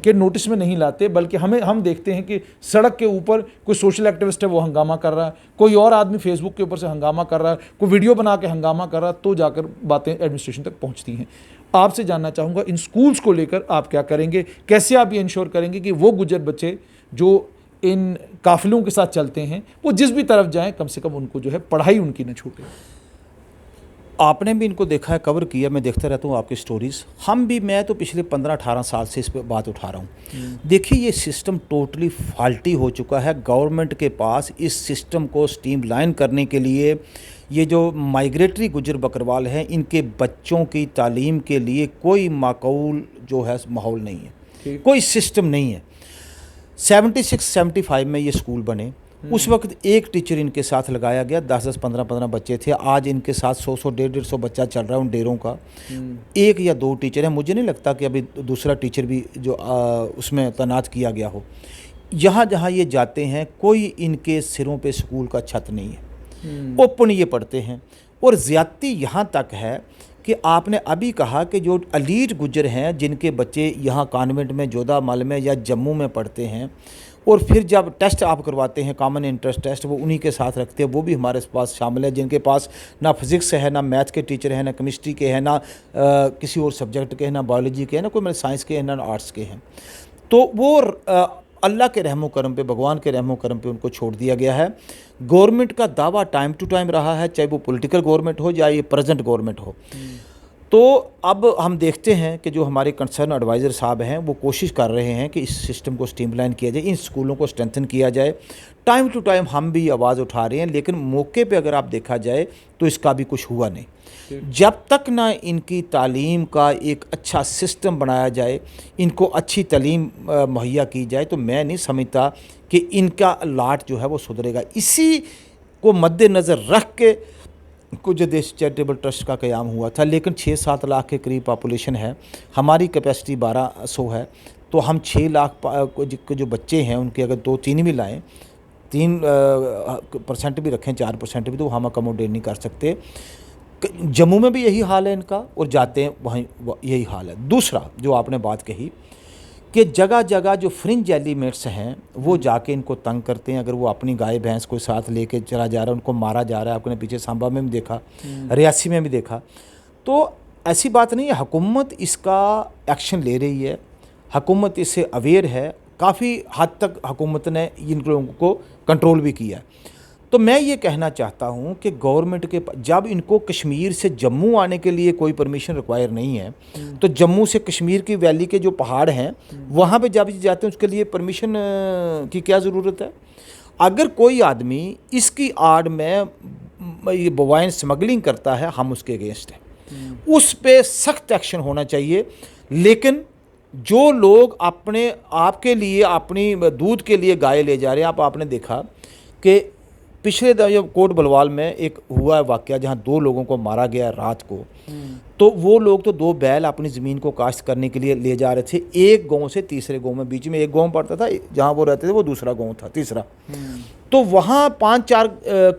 के नोटिस में नहीं लाते, बल्कि हम देखते हैं कि सड़क के ऊपर कोई सोशल एक्टिविस्ट है वो हंगामा कर रहा है, कोई और आदमी फेसबुक के ऊपर से हंगामा कर रहा है, कोई वीडियो बना के हंगामा कर रहा है, तो जाकर बातें एडमिनिस्ट्रेशन तक पहुंचती हैं। आपसे जानना चाहूँगा इन स्कूल्स को लेकर आप क्या करेंगे, कैसे आप ये इंश्योर करेंगे कि वो गुजर बच्चे जो इन काफिलों के साथ चलते हैं वो जिस भी तरफ जाएं कम से कम उनको जो है पढ़ाई उनकी न छूटे। आपने भी इनको देखा है, कवर किया, मैं देखता रहता हूँ आपकी स्टोरीज़। मैं तो पिछले 15-18 साल से इस पर बात उठा रहा हूँ। देखिए ये सिस्टम टोटली फॉल्टी हो चुका है। गवर्नमेंट के पास इस सिस्टम को स्ट्रीमलाइन करने के लिए ये जो माइग्रेटरी गुजर बकरवाल हैं इनके बच्चों की तालीम के लिए कोई माकूल जो है माहौल नहीं है, कोई सिस्टम नहीं है। 76-75 में ये स्कूल बने, उस वक्त एक टीचर इनके साथ लगाया गया, 10-10, 15-15 बच्चे थे। आज इनके साथ 100-100, 150-150 बच्चा चल रहा है उन डेरों का। एक या दो टीचर हैं, मुझे नहीं लगता कि अभी दूसरा टीचर भी जो उसमें तैनात किया गया हो। यहाँ जहाँ ये जाते हैं कोई इनके सिरों पे स्कूल का छत नहीं है, ओपन ये पढ़ते हैं। और ज़्यादती यहाँ तक है कि आपने अभी कहा कि जो अलीट गुजर हैं जिनके बच्चे यहाँ कॉन्वेंट में, जोधामल में या जम्मू में पढ़ते हैं, और फिर जब टेस्ट आप करवाते हैं कॉमन इंटरेस्ट टेस्ट, वो उन्हीं के साथ रखते हैं, वो भी हमारे पास शामिल है जिनके पास ना फिज़िक्स है, ना मैथ के टीचर हैं, ना केमिस्ट्री के हैं, ना किसी और सब्जेक्ट के हैं, ना बायोलॉजी के हैं, ना कोई मेरे साइंस के हैं, ना आर्ट्स के हैं। तो वो अल्लाह के रहमो करम पे, भगवान के रहमो करम पे उनको छोड़ दिया गया है। गवर्नमेंट का दावा टाइम टू टाइम रहा है, चाहे वो पॉलिटिकल गवर्नमेंट हो या ये प्रेजेंट गवर्नमेंट हो। तो अब हम देखते हैं कि जो हमारे कंसर्न एडवाइज़र साहब हैं वो कोशिश कर रहे हैं कि इस सिस्टम को स्ट्रीमलाइन किया जाए, इन स्कूलों को स्ट्रेंथन किया जाए। टाइम टू टाइम हम भी आवाज़ उठा रहे हैं, लेकिन मौके पे अगर आप देखा जाए तो इसका भी कुछ हुआ नहीं। जब तक ना इनकी तालीम का एक अच्छा सिस्टम बनाया जाए, इनको अच्छी तालीम मुहैया की जाए, तो मैं नहीं समझता कि इनका लाट जो है वो सुधरेगा। इसी को मद्देनज़र रख के गुजर देश चैरिटेबल ट्रस्ट का क़याम हुआ था। लेकिन 6-7 लाख के करीब पॉपुलेशन है, हमारी कैपेसिटी 1200 है, तो हम 6 लाख के जो बच्चे हैं उनके अगर 2-3 भी लाएँ, 3% भी रखें, 4% भी, तो हम अकोमोडेट नहीं कर सकते। जम्मू में भी यही हाल है इनका, और जाते हैं वहीं यही हाल है। दूसरा जो आपने बात कही कि जगह जगह जो फ्रिंज एलिमेंट्स हैं वो जाके इनको तंग करते हैं। अगर वो अपनी गाय भैंस को साथ लेके चला जा रहा है, उनको मारा जा रहा है। आपने पीछे सांबा में भी देखा, रियासी में भी देखा। तो ऐसी बात नहीं है, हुकूमत इसका एक्शन ले रही है, हुकूमत इससे अवेयर है, काफ़ी हद तक हुकूमत ने इन लोगों को कंट्रोल भी किया है। तो मैं ये कहना चाहता हूँ कि गवर्नमेंट के जब इनको कश्मीर से जम्मू आने के लिए कोई परमिशन रिक्वायर नहीं है, तो जम्मू से कश्मीर की वैली के जो पहाड़ हैं वहाँ पे जब जाते हैं उसके लिए परमिशन की क्या ज़रूरत है। अगर कोई आदमी इसकी आड़ में ये बोवाइन स्मगलिंग करता है, हम उसके अगेंस्ट हैं, उस पर सख्त एक्शन होना चाहिए। लेकिन जो लोग अपने आपके लिए, अपनी दूध के लिए गाय ले जा रहे हैं, आपने देखा कि पिछले जब कोट बलवाल में एक हुआ है वाक़या जहाँ 2 लोगों को मारा गया रात को, तो वो लोग तो 2 बैल अपनी ज़मीन को काश्त करने के लिए ले जा रहे थे, एक गांव से तीसरे गांव में, बीच में एक गांव पड़ता था, जहाँ वो रहते थे वो दूसरा गांव था, तीसरा। तो वहाँ 5-4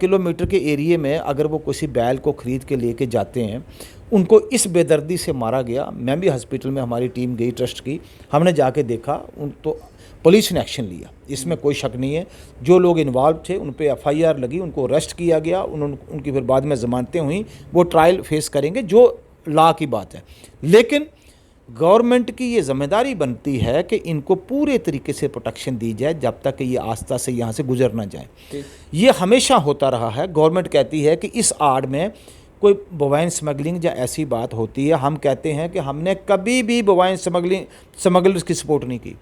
किलोमीटर के एरिए में अगर वो किसी बैल को ख़रीद के लेके जाते हैं, उनको इस बेदर्दी से मारा गया। मैं भी हॉस्पिटल में, हमारी टीम गई ट्रस्ट की, हमने जाके देखा, तो पुलिस ने एक्शन लिया, इसमें कोई शक नहीं है। जो लोग इन्वॉल्व थे उन पे FIR लगी, उनको अरेस्ट किया गया, उनकी फिर बाद में ज़मानतें हुई, वो ट्रायल फेस करेंगे, जो लॉ की बात है। लेकिन गवर्नमेंट की ये ज़िम्मेदारी बनती है कि इनको पूरे तरीके से प्रोटेक्शन दी जाए जब तक कि ये आस्था से यहाँ से गुजर ना जाए। ये हमेशा होता रहा है। गवर्नमेंट कहती है कि इस आड़ में कोई बोवाइन स्मगलिंग या ऐसी बात होती है, हम कहते हैं कि हमने कभी भी बोवाइन स्मगलर्स की सपोर्ट नहीं की।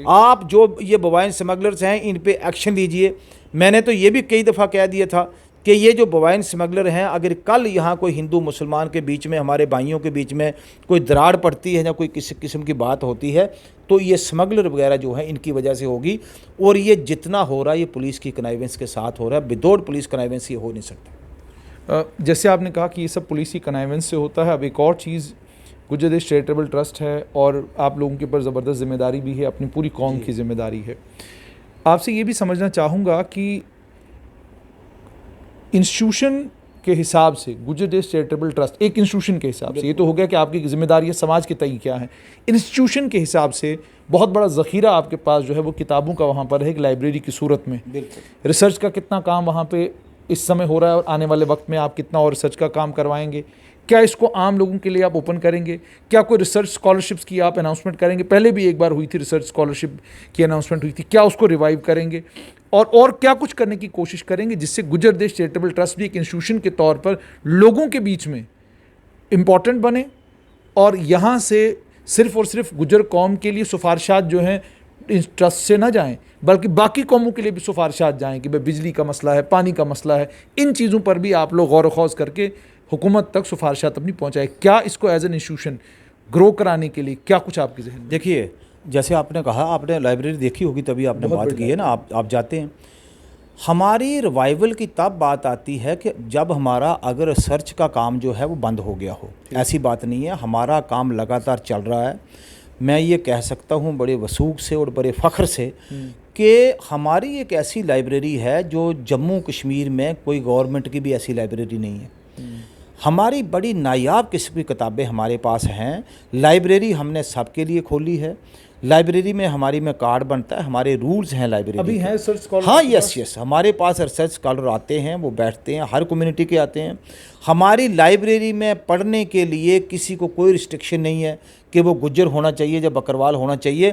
आप जो ये बोवाइन स्मगलर्स हैं इन पे एक्शन लीजिए। मैंने तो ये भी कई दफ़ा कह दिया था कि ये जो बोवाइन स्मगलर हैं, अगर कल यहाँ कोई हिंदू मुसलमान के बीच में, हमारे भाइयों के बीच में कोई दरार पड़ती है या कोई किसी किस्म की बात होती है, तो ये स्मगलर वगैरह जो है इनकी वजह से होगी। और ये जितना हो रहा है ये पुलिस की कनाइवेंस के साथ हो रहा है, विदाउट पुलिस कनाइवेंस ये हो नहीं सकता। जैसे आपने कहा कि ये सब पुलिस की कनाइवेंस से होता है, अब एक और चीज़, गुज्जर देश चैरिटेबल ट्रस्ट है और आप लोगों के ऊपर ज़बरदस्त जिम्मेदारी भी है, अपनी पूरी कौम की जिम्मेदारी है। आपसे ये भी समझना चाहूँगा कि इंस्टीट्यूशन के हिसाब से गुज्जर देश चैरिटेबल ट्रस्ट एक इंस्टीट्यूशन के हिसाब से, ये तो हो गया कि आपकी जिम्मेदारी समाज के तय क्या है, इंस्टीट्यूशन के हिसाब से बहुत बड़ा ज़ख़ीरा आपके पास जो है वो किताबों का वहाँ पर है, एक लाइब्रेरी की सूरत में। रिसर्च का कितना काम वहाँ पे इस समय हो रहा है और आने वाले वक्त में आप कितना और रिसर्च का काम करवाएंगे? क्या इसको आम लोगों के लिए आप ओपन करेंगे? क्या कोई रिसर्च स्कॉलरशिप्स की आप अनाउंसमेंट करेंगे? पहले भी एक बार हुई थी रिसर्च स्कॉलरशिप की अनाउंसमेंट हुई थी, क्या उसको रिवाइव करेंगे? और क्या कुछ करने की कोशिश करेंगे जिससे गुज्जर देश चैरिटेबल ट्रस्ट भी एक इंस्टीट्यूशन के तौर पर लोगों के बीच में इम्पॉर्टेंट बने और यहाँ से सिर्फ और सिर्फ गुज्जर कौम के लिए सिफारिशात जो हैं इस ट्रस्ट से ना जाएं, बल्कि बाकी कौमों के लिए भी सिफारिशात जाएं कि भाई बिजली का मसला है, पानी का मसला है, इन चीज़ों पर भी आप लोग गौर ख़ौज़ करके हुकूमत तक सिफारिशात अपनी पहुँचाए। क्या इसको एज एन इंस्टीट्यूशन ग्रो कराने के लिए क्या कुछ आपके जहन में? देखिए, जैसे आपने कहा, आपने लाइब्रेरी देखी होगी तभी आपने बात की है ना, आप जाते हैं। हमारी रिवाइवल की तब बात आती है कि जब हमारा अगर रिसर्च का काम जो है वो बंद हो गया हो। ऐसी बात नहीं है, हमारा काम लगातार चल रहा है। मैं ये कह सकता हूँ बड़े वसूख से और बड़े फ़ख्र से कि हमारी एक ऐसी लाइब्रेरी है जो जम्मू कश्मीर में कोई गवर्नमेंट की भी ऐसी लाइब्रेरी नहीं है। हमारी बड़ी नायाब किस्म की किताबें हमारे पास हैं। लाइब्रेरी हमने सबके लिए खोली है। लाइब्रेरी में हमारी में कार्ड बनता है, हमारे रूल्स हैं लाइब्रेरी अभी हैं रिसर्च स्कॉलर? हाँ, यस, हमारे पास रिसर्च स्कॉलर आते हैं, वो बैठते हैं, हर कम्युनिटी के आते हैं। हमारी लाइब्रेरी में पढ़ने के लिए किसी को कोई रिस्ट्रिक्शन नहीं है कि वो गुज्जर होना चाहिए या बकरवाल होना चाहिए।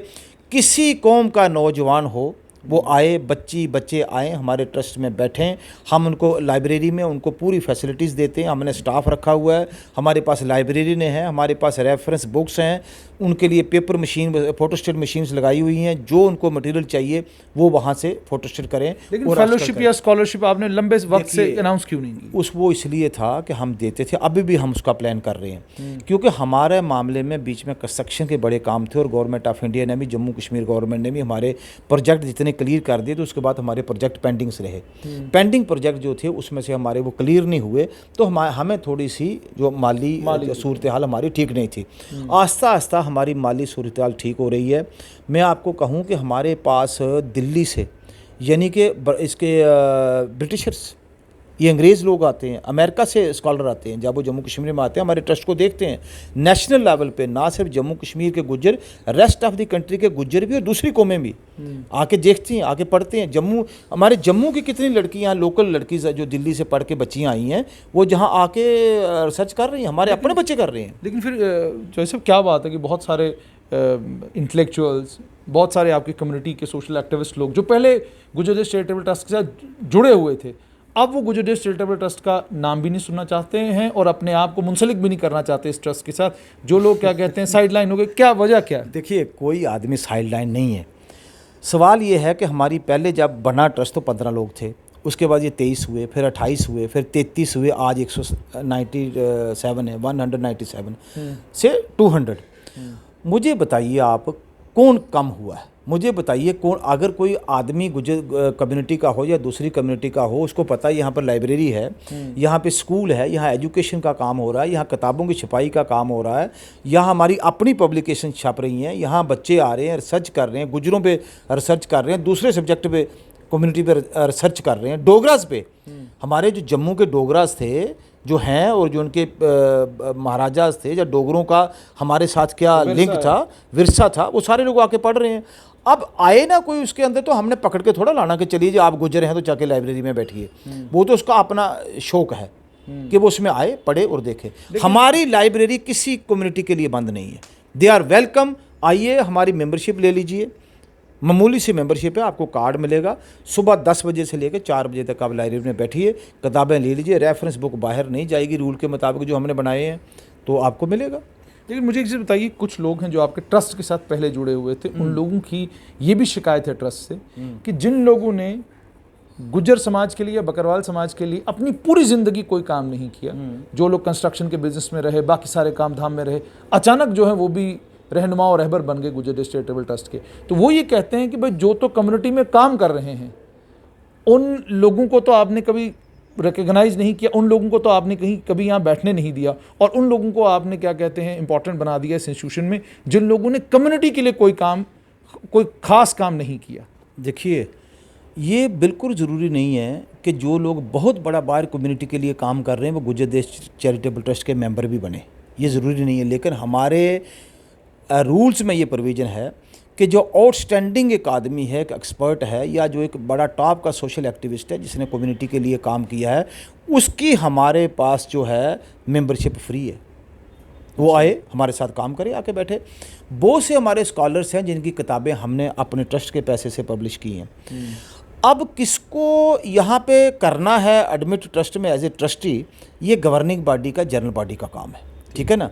किसी कौम का नौजवान हो वो आए, बच्चे आए, हमारे ट्रस्ट में बैठें। हम उनको लाइब्रेरी में उनको पूरी फैसिलिटीज़ देते हैं। हमने स्टाफ रखा हुआ है, हमारे पास लाइब्रेरी ने है, हमारे पास रेफरेंस बुक्स हैं, उनके लिए पेपर मशीन, फोटोस्टेट मशीन्स लगाई हुई हैं। जो उनको मटेरियल चाहिए वो वहाँ से फोटोस्टेट करें। लेकिन फेलोशिप या स्कॉलरशिप आपने लंबे वक्त से अनाउंस क्यों नहीं की? वो इसलिए था कि हम देते थे, अभी भी हम उसका प्लान कर रहे हैं, क्योंकि हमारे मामले में बीच में कंस्ट्रक्शन के बड़े काम थे और गवर्नमेंट ऑफ इंडिया ने भी, जम्मू कश्मीर गवर्नमेंट ने भी हमारे प्रोजेक्ट जितने क्लियर कर दिए, तो उसके बाद हमारे प्रोजेक्ट पेंडिंग्स रहे। पेंडिंग प्रोजेक्ट जो थे उसमें से हमारे वो क्लियर नहीं हुए, तो हमें थोड़ी सी जो माली सूरत हाल हमारी ठीक नहीं थी। आस्ता आस्ता हमारी माली सूरत हाल ठीक हो रही है। मैं आपको कहूँ कि हमारे पास दिल्ली से, यानी कि इसके ब्रिटिशर्स, ये अंग्रेज़ लोग आते हैं, अमेरिका से स्कॉलर आते हैं, जब वो जम्मू कश्मीर में आते हैं हमारे ट्रस्ट को देखते हैं। नेशनल लेवल पे ना सिर्फ जम्मू कश्मीर के Gujjar, rest of the country के गुज्जर भी और दूसरी कौमें भी आके देखती हैं, आके पढ़ते हैं। हमारे जम्मू की कितनी लड़कियाँ, लोकल लड़की जो दिल्ली से पढ़ के बच्चियाँ आई हैं, वो जहाँ आके रिसर्च कर रही हैं, हमारे अपने बच्चे कर रहे हैं। लेकिन फिर जोसेफ क्या बात है कि बहुत सारे इंटेलेक्चुअल्स, बहुत सारे आपकी कम्युनिटी के सोशल एक्टिविस्ट लोग जो पहले गुज्जर देश चैरिटेबल ट्रस्ट के साथ जुड़े हुए थे, अब वो गुज्जर देश चैरिटेबल ट्रस्ट का नाम भी नहीं सुनना चाहते हैं और अपने आप को मुंसलिक भी नहीं करना चाहते इस ट्रस्ट के साथ। जो लोग क्या कहते हैं साइडलाइन हो गए, क्या वजह क्या है? देखिए, कोई आदमी साइडलाइन नहीं है। सवाल ये है कि हमारी पहले जब बना ट्रस्ट तो 15 लोग थे, उसके बाद ये 23 हुए, फिर 28 हुए, फिर 33 हुए, आज 197 है, 197 से 200। मुझे बताइए आप कौन कम हुआ है? मुझे बताइए कौन, अगर कोई आदमी गुज्जर कम्युनिटी का हो या दूसरी कम्युनिटी का हो, उसको पता है यहाँ पर लाइब्रेरी है, यहाँ पे स्कूल है, यहाँ एजुकेशन का काम हो रहा है, यहाँ किताबों की छपाई का काम हो रहा है, यहाँ हमारी अपनी पब्लिकेशन छप रही हैं, यहाँ बच्चे आ रहे हैं, रिसर्च कर रहे हैं, गुज्जरों पे रिसर्च कर रहे हैं, दूसरे सब्जेक्ट पे कम्युनिटी पे रिसर्च कर रहे हैं, डोगरास पे। हमारे जो जम्मू के डोगरास थे जो हैं और जो उनके महाराजाज थे, या डोगरों का हमारे साथ क्या लिंक था, विरसा था, वो सारे लोग आके पढ़ रहे हैं। अब आए ना कोई उसके अंदर, तो हमने पकड़ के थोड़ा लाना कि चलिए जी आप गुजर हैं तो जाके लाइब्रेरी में बैठिए। वो तो उसका अपना शौक है कि वो उसमें आए, पढ़े और देखे। हमारी लाइब्रेरी किसी कम्युनिटी के लिए बंद नहीं है। They are welcome. आइए, हमारी मेंबरशिप ले लीजिए, मामूली सी मेंबरशिप है, आपको कार्ड मिलेगा। सुबह 10 बजे से लेकर 4 बजे तक आप लाइब्रेरी में बैठिए, किताबें ले लीजिए। रेफरेंस बुक बाहर नहीं जाएगी, रूल के मुताबिक जो हमने बनाए हैं, तो आपको मिलेगा। लेकिन मुझे एक चीज़ बताइए, कुछ लोग हैं जो आपके ट्रस्ट के साथ पहले जुड़े हुए थे, उन लोगों की ये भी शिकायत है ट्रस्ट से कि जिन लोगों ने गुज्जर समाज के लिए या बकरवाल समाज के लिए अपनी पूरी ज़िंदगी कोई काम नहीं किया, जो लोग कंस्ट्रक्शन के बिजनेस में रहे, बाकी सारे काम धाम में रहे, अचानक जो है वो भी रहनुमा और रहबर बन गए गुज्जर देश चैरिटेबल ट्रस्ट के। तो वो ये कहते हैं कि भाई जो तो कम्युनिटी में काम कर रहे हैं उन लोगों को तो आपने कभी रिकग्नाइज नहीं किया, उन लोगों को तो आपने कहीं कभी यहाँ बैठने नहीं दिया, और उन लोगों को आपने क्या कहते हैं इंपॉर्टेंट बना दिया इस इंस्टीट्यूशन में जिन लोगों ने कम्युनिटी के लिए कोई खास काम नहीं किया। देखिए, ये बिल्कुल ज़रूरी नहीं है कि जो लोग बहुत बड़ा बाहर कम्युनिटी के लिए काम कर रहे हैं वो गुज्जर देश चैरिटेबल ट्रस्ट के मेंबर भी बने, ये ज़रूरी नहीं है। लेकिन हमारे रूल्स में ये प्रोविज़न है कि जो आउटस्टैंडिंग एक आदमी है, एक एक्सपर्ट है, या जो एक बड़ा टॉप का सोशल एक्टिविस्ट है जिसने कम्युनिटी के लिए काम किया है, उसकी हमारे पास जो है मेंबरशिप फ्री है। वो आए, हमारे साथ काम करे, आके बैठे। बहुत से हमारे स्कॉलर्स हैं जिनकी किताबें हमने अपने ट्रस्ट के पैसे से पब्लिश की हैं। अब किसको यहाँ पे करना है एडमिट ट्रस्ट में एज ए ट्रस्टी, ये गवर्निंग बॉडी का, जनरल बॉडी का काम है, ठीक है ना।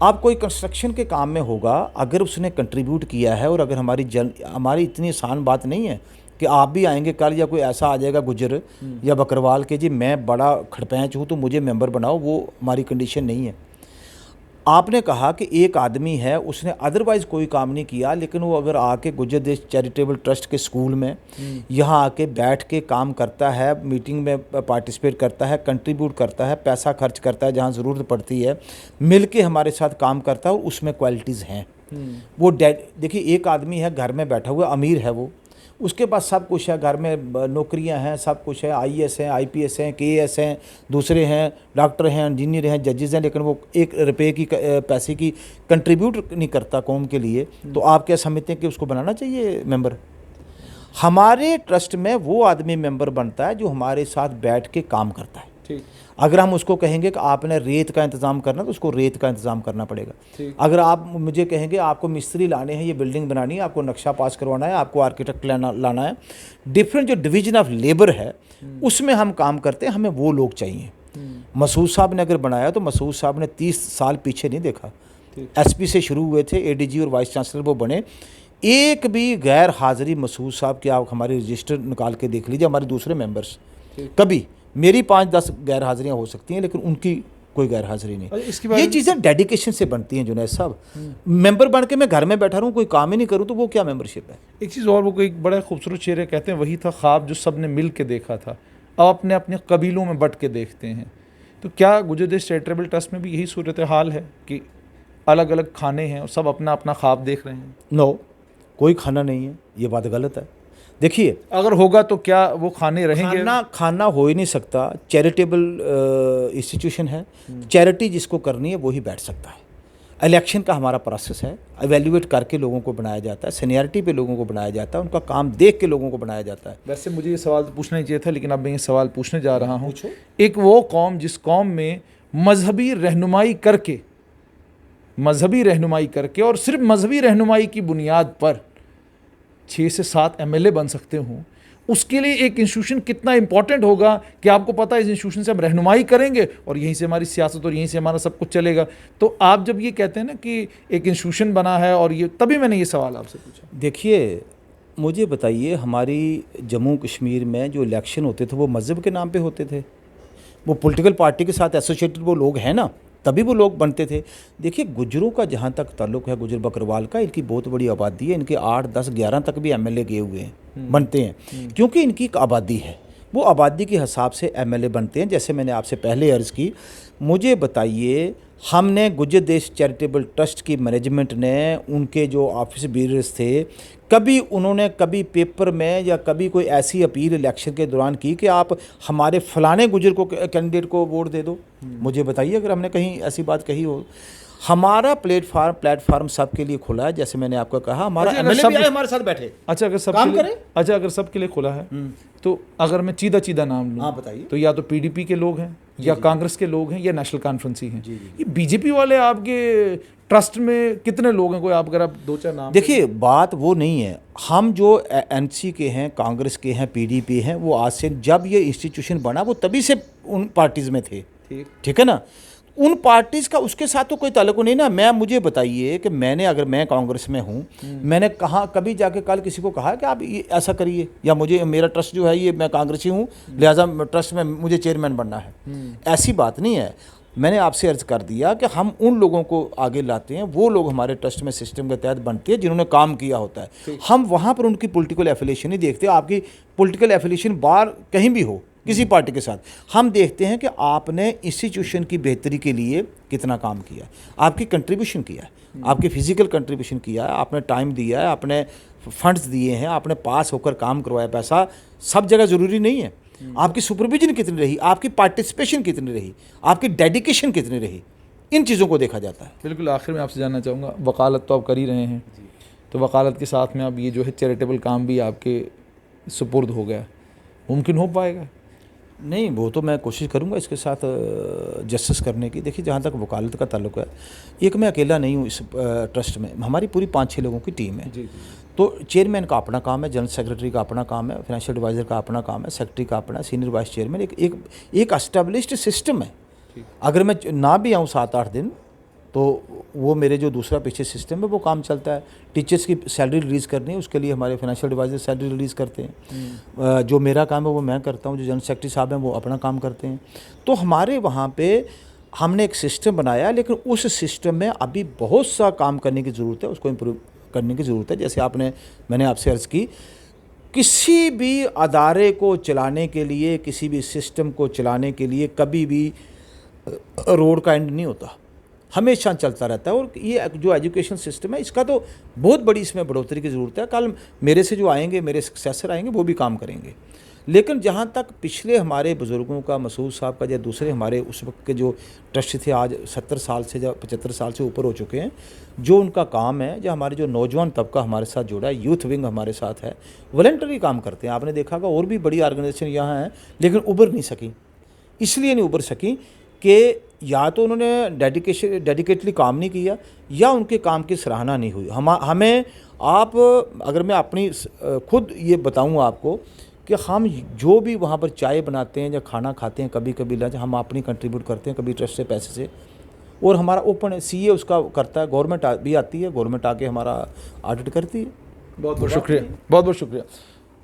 आप कोई कंस्ट्रक्शन के काम में होगा, अगर उसने कंट्रीब्यूट किया है, और अगर हमारी इतनी आसान बात नहीं है कि आप भी आएंगे कल या कोई ऐसा आ जाएगा गुज्जर या बकरवाल के जी मैं बड़ा खड़पैंच हूँ तो मुझे मेंबर बनाओ, वो हमारी कंडीशन नहीं है। आपने कहा कि एक आदमी है, उसने अदरवाइज़ कोई काम नहीं किया, लेकिन वो अगर आके गुज्जर देश चैरिटेबल ट्रस्ट के स्कूल में यहाँ आके बैठ के काम करता है, मीटिंग में पार्टिसिपेट करता है, कंट्रीब्यूट करता है, पैसा खर्च करता है जहाँ ज़रूरत पड़ती है, मिल के हमारे साथ काम करता है, और उसमें क्वालिटीज़ हैं। वो देखिए, एक आदमी है घर में बैठा हुआ, अमीर है वो, उसके पास सब कुछ है, घर में नौकरियां हैं, सब कुछ है, आईएएस हैं, आईपीएस हैं, केएएस हैं, दूसरे हैं डॉक्टर हैं, इंजीनियर हैं, जजेस हैं, लेकिन वो 1 रुपये की पैसे की कंट्रीब्यूट नहीं करता कौम के लिए। तो आप क्या समझते हैं कि उसको बनाना चाहिए मेंबर? हमारे ट्रस्ट में वो आदमी मेंबर बनता है जो हमारे साथ बैठ के काम करता है। ठीक। अगर हम उसको कहेंगे कि आपने रेत का इंतज़ाम करना, तो उसको रेत का इंतज़ाम करना पड़ेगा। अगर आप मुझे कहेंगे आपको मिस्त्री लाने हैं, ये बिल्डिंग बनानी है, आपको नक्शा पास करवाना है, आपको आर्किटेक्ट लाना है, डिफरेंट जो डिवीजन ऑफ लेबर है उसमें हम काम करते हैं, हमें वो लोग चाहिए। मसूद साहब ने अगर बनाया तो मसूद साहब ने 30 साल पीछे नहीं देखा, एसपी से शुरू हुए थे, एडीजी और वाइस चांसलर वो बने। एक भी गैर हाज़िरी मसूद साहब की आप हमारे रजिस्टर निकाल के देख लीजिए, हमारे दूसरे मेंबर्स, कभी मेरी 5-10 गैर हाज़िरियाँ हो सकती हैं लेकिन उनकी कोई गैर हाज़िरी नहीं। ये चीज़ें डेडिकेशन से बनती हैं जुनैद साहब। मेंबर बन के मैं घर में बैठा रहूँ, कोई काम ही नहीं करूँ, तो वो क्या मेंबरशिप है? एक चीज़ और, वो एक बड़ा खूबसूरत शेर है, कहते हैं वही था ख्वाब जो सब ने मिल के देखा था, अब अपने अपने कबीलों में बट के देखते हैं। तो क्या गुज्जर देश चैरिटेबल ट्रस्ट में भी यही सूरत हाल है कि अलग अलग खाने हैं और सब अपना अपना ख्वाब देख रहे हैं? नो, कोई खाना नहीं है, ये बात गलत है। देखिए, अगर होगा तो क्या वो खाने रहेंगे? खाना हो ही नहीं सकता। चैरिटेबल इंस्टीट्यूशन है, चैरिटी जिसको करनी है वही बैठ सकता है। इलेक्शन का हमारा प्रोसेस है, एवेल्युएट करके लोगों को बनाया जाता है, सीनियरिटी पे लोगों को बनाया जाता है, उनका काम देख के लोगों को बनाया जाता है। वैसे मुझे ये सवाल तो पूछना ही चाहिए था, लेकिन अब मैं ये सवाल पूछने जा रहा हूँ। एक वो कौम जिस कौम में मजहबी रहनुमाई करके और सिर्फ मजहबी रहनुमाई की बुनियाद पर 6 से 7 एमएलए बन सकते हों, उसके लिए एक इंस्टीट्यूशन कितना इंपॉर्टेंट होगा कि आपको पता है इस इंस्टीट्यूशन से हम रहनुमाई करेंगे और यहीं से हमारी सियासत और यहीं से हमारा सब कुछ चलेगा। तो आप जब ये कहते हैं ना कि एक इंस्टीट्यूशन बना है, और ये तभी मैंने ये सवाल आपसे पूछा। देखिए, मुझे बताइए, हमारी जम्मू कश्मीर में जो इलेक्शन होते थे वो मज़हब के नाम पे होते थे, वो पॉलिटिकल पार्टी के साथ एसोसिएटेड वो लोग हैं ना, तभी वो लोग बनते थे। देखिए, गुज्जरों का जहाँ तक ताल्लुक़ है, गुज्जर बकरवाल का, इनकी बहुत बड़ी आबादी है, इनके 8, 10, 11 तक भी एमएलए गए हुए हैं, बनते हैं, क्योंकि इनकी एक आबादी है, वो आबादी के हिसाब से एमएलए बनते हैं। जैसे मैंने आपसे पहले अर्ज़ की, मुझे बताइए, हमने गुज्जर देश चैरिटेबल ट्रस्ट की मैनेजमेंट ने, उनके जो ऑफिस बीयरर्स थे, कभी उन्होंने कभी पेपर में या कभी कोई ऐसी अपील इलेक्शन के दौरान की कि आप हमारे फलाने गुज्जर को कैंडिडेट को वोट दे दो? मुझे बताइए अगर हमने कहीं ऐसी बात कही हो। हमारा प्लेटफार्म सबके लिए खुला है, जैसे मैंने आपको कहा, हमारा एमएलए भी आए हमारे साथ बैठे। अच्छा, अगर सब काम करें, अच्छा अगर सबके लिए खुला है, तो अगर मैं चीदा नाम लूँ, हाँ बताइए, तो या तो पीडीपी के लोग हैं, या कांग्रेस के लोग हैं, या नेशनल कॉन्फ्रेंस ही हैं। ये बीजेपी वाले आपके ट्रस्ट में कितने लोग हैं? कोई आप अगर आप 2-4 नाम। देखिए, बात वो नहीं है। हम जो एनसी के हैं, कांग्रेस के हैं, पीडीपी हैं, वो आज से, जब ये इंस्टीट्यूशन बना वो तभी से उन पार्टीज़ में थे, ठीक है ना। उन पार्टीज़ का उसके साथ तो कोई ताल्लुक नहीं ना। मुझे बताइए कि अगर मैं कांग्रेस में हूँ, मैंने कहा कभी जाके कल किसी को कहा कि आप ये ऐसा करिए, या मुझे मेरा ट्रस्ट जो है ये मैं कांग्रेसी हूँ लिहाजा ट्रस्ट में मुझे चेयरमैन बनना है, ऐसी बात नहीं है। मैंने आपसे अर्ज कर दिया कि हम उन लोगों को आगे लाते हैं, वो लोग हमारे ट्रस्ट में सिस्टम के तहत बनते हैं जिन्होंने काम किया होता है। हम वहाँ पर उनकी पॉलिटिकल एफिलिएशन नहीं देखते। आपकी पॉलिटिकल एफिलिएशन बाहर कहीं भी हो किसी पार्टी के साथ, हम देखते हैं कि आपने इंस्टीट्यूशन की बेहतरी के लिए कितना काम किया, आपकी कंट्रीब्यूशन किया है, आपकी फिजिकल कंट्रीब्यूशन किया है, आपने टाइम दिया है, आपने फंड्स दिए हैं, आपने पास होकर काम करवाया। पैसा सब जगह ज़रूरी नहीं है। आपकी सुपरविजन कितनी रही, आपकी पार्टिसिपेशन कितनी रही, आपकी डेडिकेशन कितनी रही, इन चीज़ों को देखा जाता है। बिल्कुल आखिर में आपसे जानना चाहूँगा, वकालत तो आप कर ही रहे हैं, तो वकालत के साथ में अब ये जो है चैरिटेबल काम भी आपके सुपुर्द हो गया, मुमकिन हो पाएगा? नहीं, वो तो मैं कोशिश करूंगा इसके साथ जस्टिस करने की। देखिए, जहाँ तक वकालत का ताल्लुक है, एक मैं अकेला नहीं हूँ इस ट्रस्ट में, हमारी पूरी 5-6 लोगों की टीम है। तो चेयरमैन का अपना काम है, जनरल सेक्रेटरी का अपना काम है, फाइनेंशियल एडवाइज़र का अपना काम है, सेक्रेटरी का अपना, सीनियर वाइस चेयरमैन, एक एस्टेब्लिश्ड सिस्टम है। अगर मैं ना भी आऊँ 7-8 दिन तो वो मेरे जो दूसरा पीछे सिस्टम है वो काम चलता है। टीचर्स की सैलरी रिलीज़ करनी है, उसके लिए हमारे फाइनेंशियल एडवाइज़र सैलरी रिलीज़ करते हैं। जो मेरा काम है वो मैं करता हूँ, जो जनरल सेक्रेटरी साहब हैं वो अपना काम करते हैं। तो हमारे वहाँ पे हमने एक सिस्टम बनाया, लेकिन उस सिस्टम में अभी बहुत सा काम करने की ज़रूरत है, उसको इम्प्रूव करने की ज़रूरत है। जैसे मैंने आपसे अर्ज़ की, किसी भी अदारे को चलाने के लिए, किसी भी सिस्टम को चलाने के लिए कभी भी रोड का एंड नहीं होता, हमेशा चलता रहता है। और ये जो एजुकेशन सिस्टम है, इसका तो बहुत बड़ी इसमें बढ़ोतरी की ज़रूरत है। कल मेरे से जो आएंगे, मेरे सक्सेसर आएंगे, वो भी काम करेंगे। लेकिन जहाँ तक पिछले हमारे बुज़ुर्गों का, मसूद साहब का, या दूसरे हमारे उस वक्त के जो ट्रस्ट थे, आज 70 साल से या 75 साल से ऊपर हो चुके हैं, जो उनका काम है, जो हमारे जो नौजवान तबका हमारे साथ जुड़ा है, यूथ विंग हमारे साथ है, वॉलंटरी काम करते हैं। आपने देखा होगा और भी बड़ी ऑर्गेनाइजेशन यहाँ हैं, लेकिन उभर नहीं सकी। इसलिए नहीं उभर सकी कि या तो उन्होंने डेडिकेटली काम नहीं किया, या उनके काम की सराहना नहीं हुई। हमें आप, अगर मैं अपनी खुद ये बताऊँ आपको कि हम जो भी वहाँ पर चाय बनाते हैं या खाना खाते हैं, कभी कभी लंच, हम अपनी कंट्रीब्यूट करते हैं, कभी ट्रस्ट से पैसे से, और हमारा ओपन है, CA उसका करता है, गवर्नमेंट भी आती है, गवर्नमेंट आके हमारा ऑडिट करती है। बहुत बहुत शुक्रिया, बहुत बहुत शुक्रिया।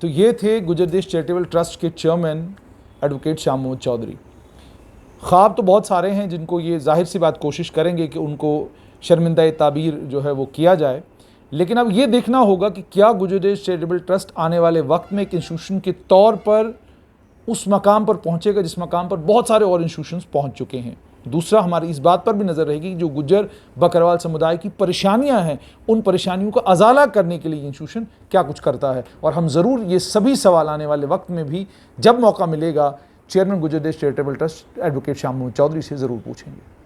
तो ये थे गुजर देश चैरिटेबल ट्रस्ट के चेयरमैन एडवोकेट शाह मोहम्मद चौधरी। ख्वाब तो बहुत सारे हैं जिनको ये जाहिर सी बात कोशिश करेंगे कि उनको शर्मिंदा ताबीर जो है वो किया जाए, लेकिन अब ये देखना होगा कि क्या गुजर देश चैरिटेबल ट्रस्ट आने वाले वक्त में एक इंस्टीट्यूशन के तौर पर उस मकाम पर पहुँचेगा जिस मकाम पर बहुत सारे और इंस्टीट्यूशंस पहुँच चुके हैं। दूसरा, हमारी इस बात पर भी नज़र रहेगी कि जो गुज्जर बकरवाल समुदाय की परेशानियां हैं, उन परेशानियों का अजाला करने के लिए इंस्टीट्यूशन क्या कुछ करता है। और हम ज़रूर ये सभी सवाल आने वाले वक्त में भी, जब मौका मिलेगा, chairman Gujar Desh charitable trust advocate Shah Mohammad Chaudhary से ज़रूर पूछेंगे।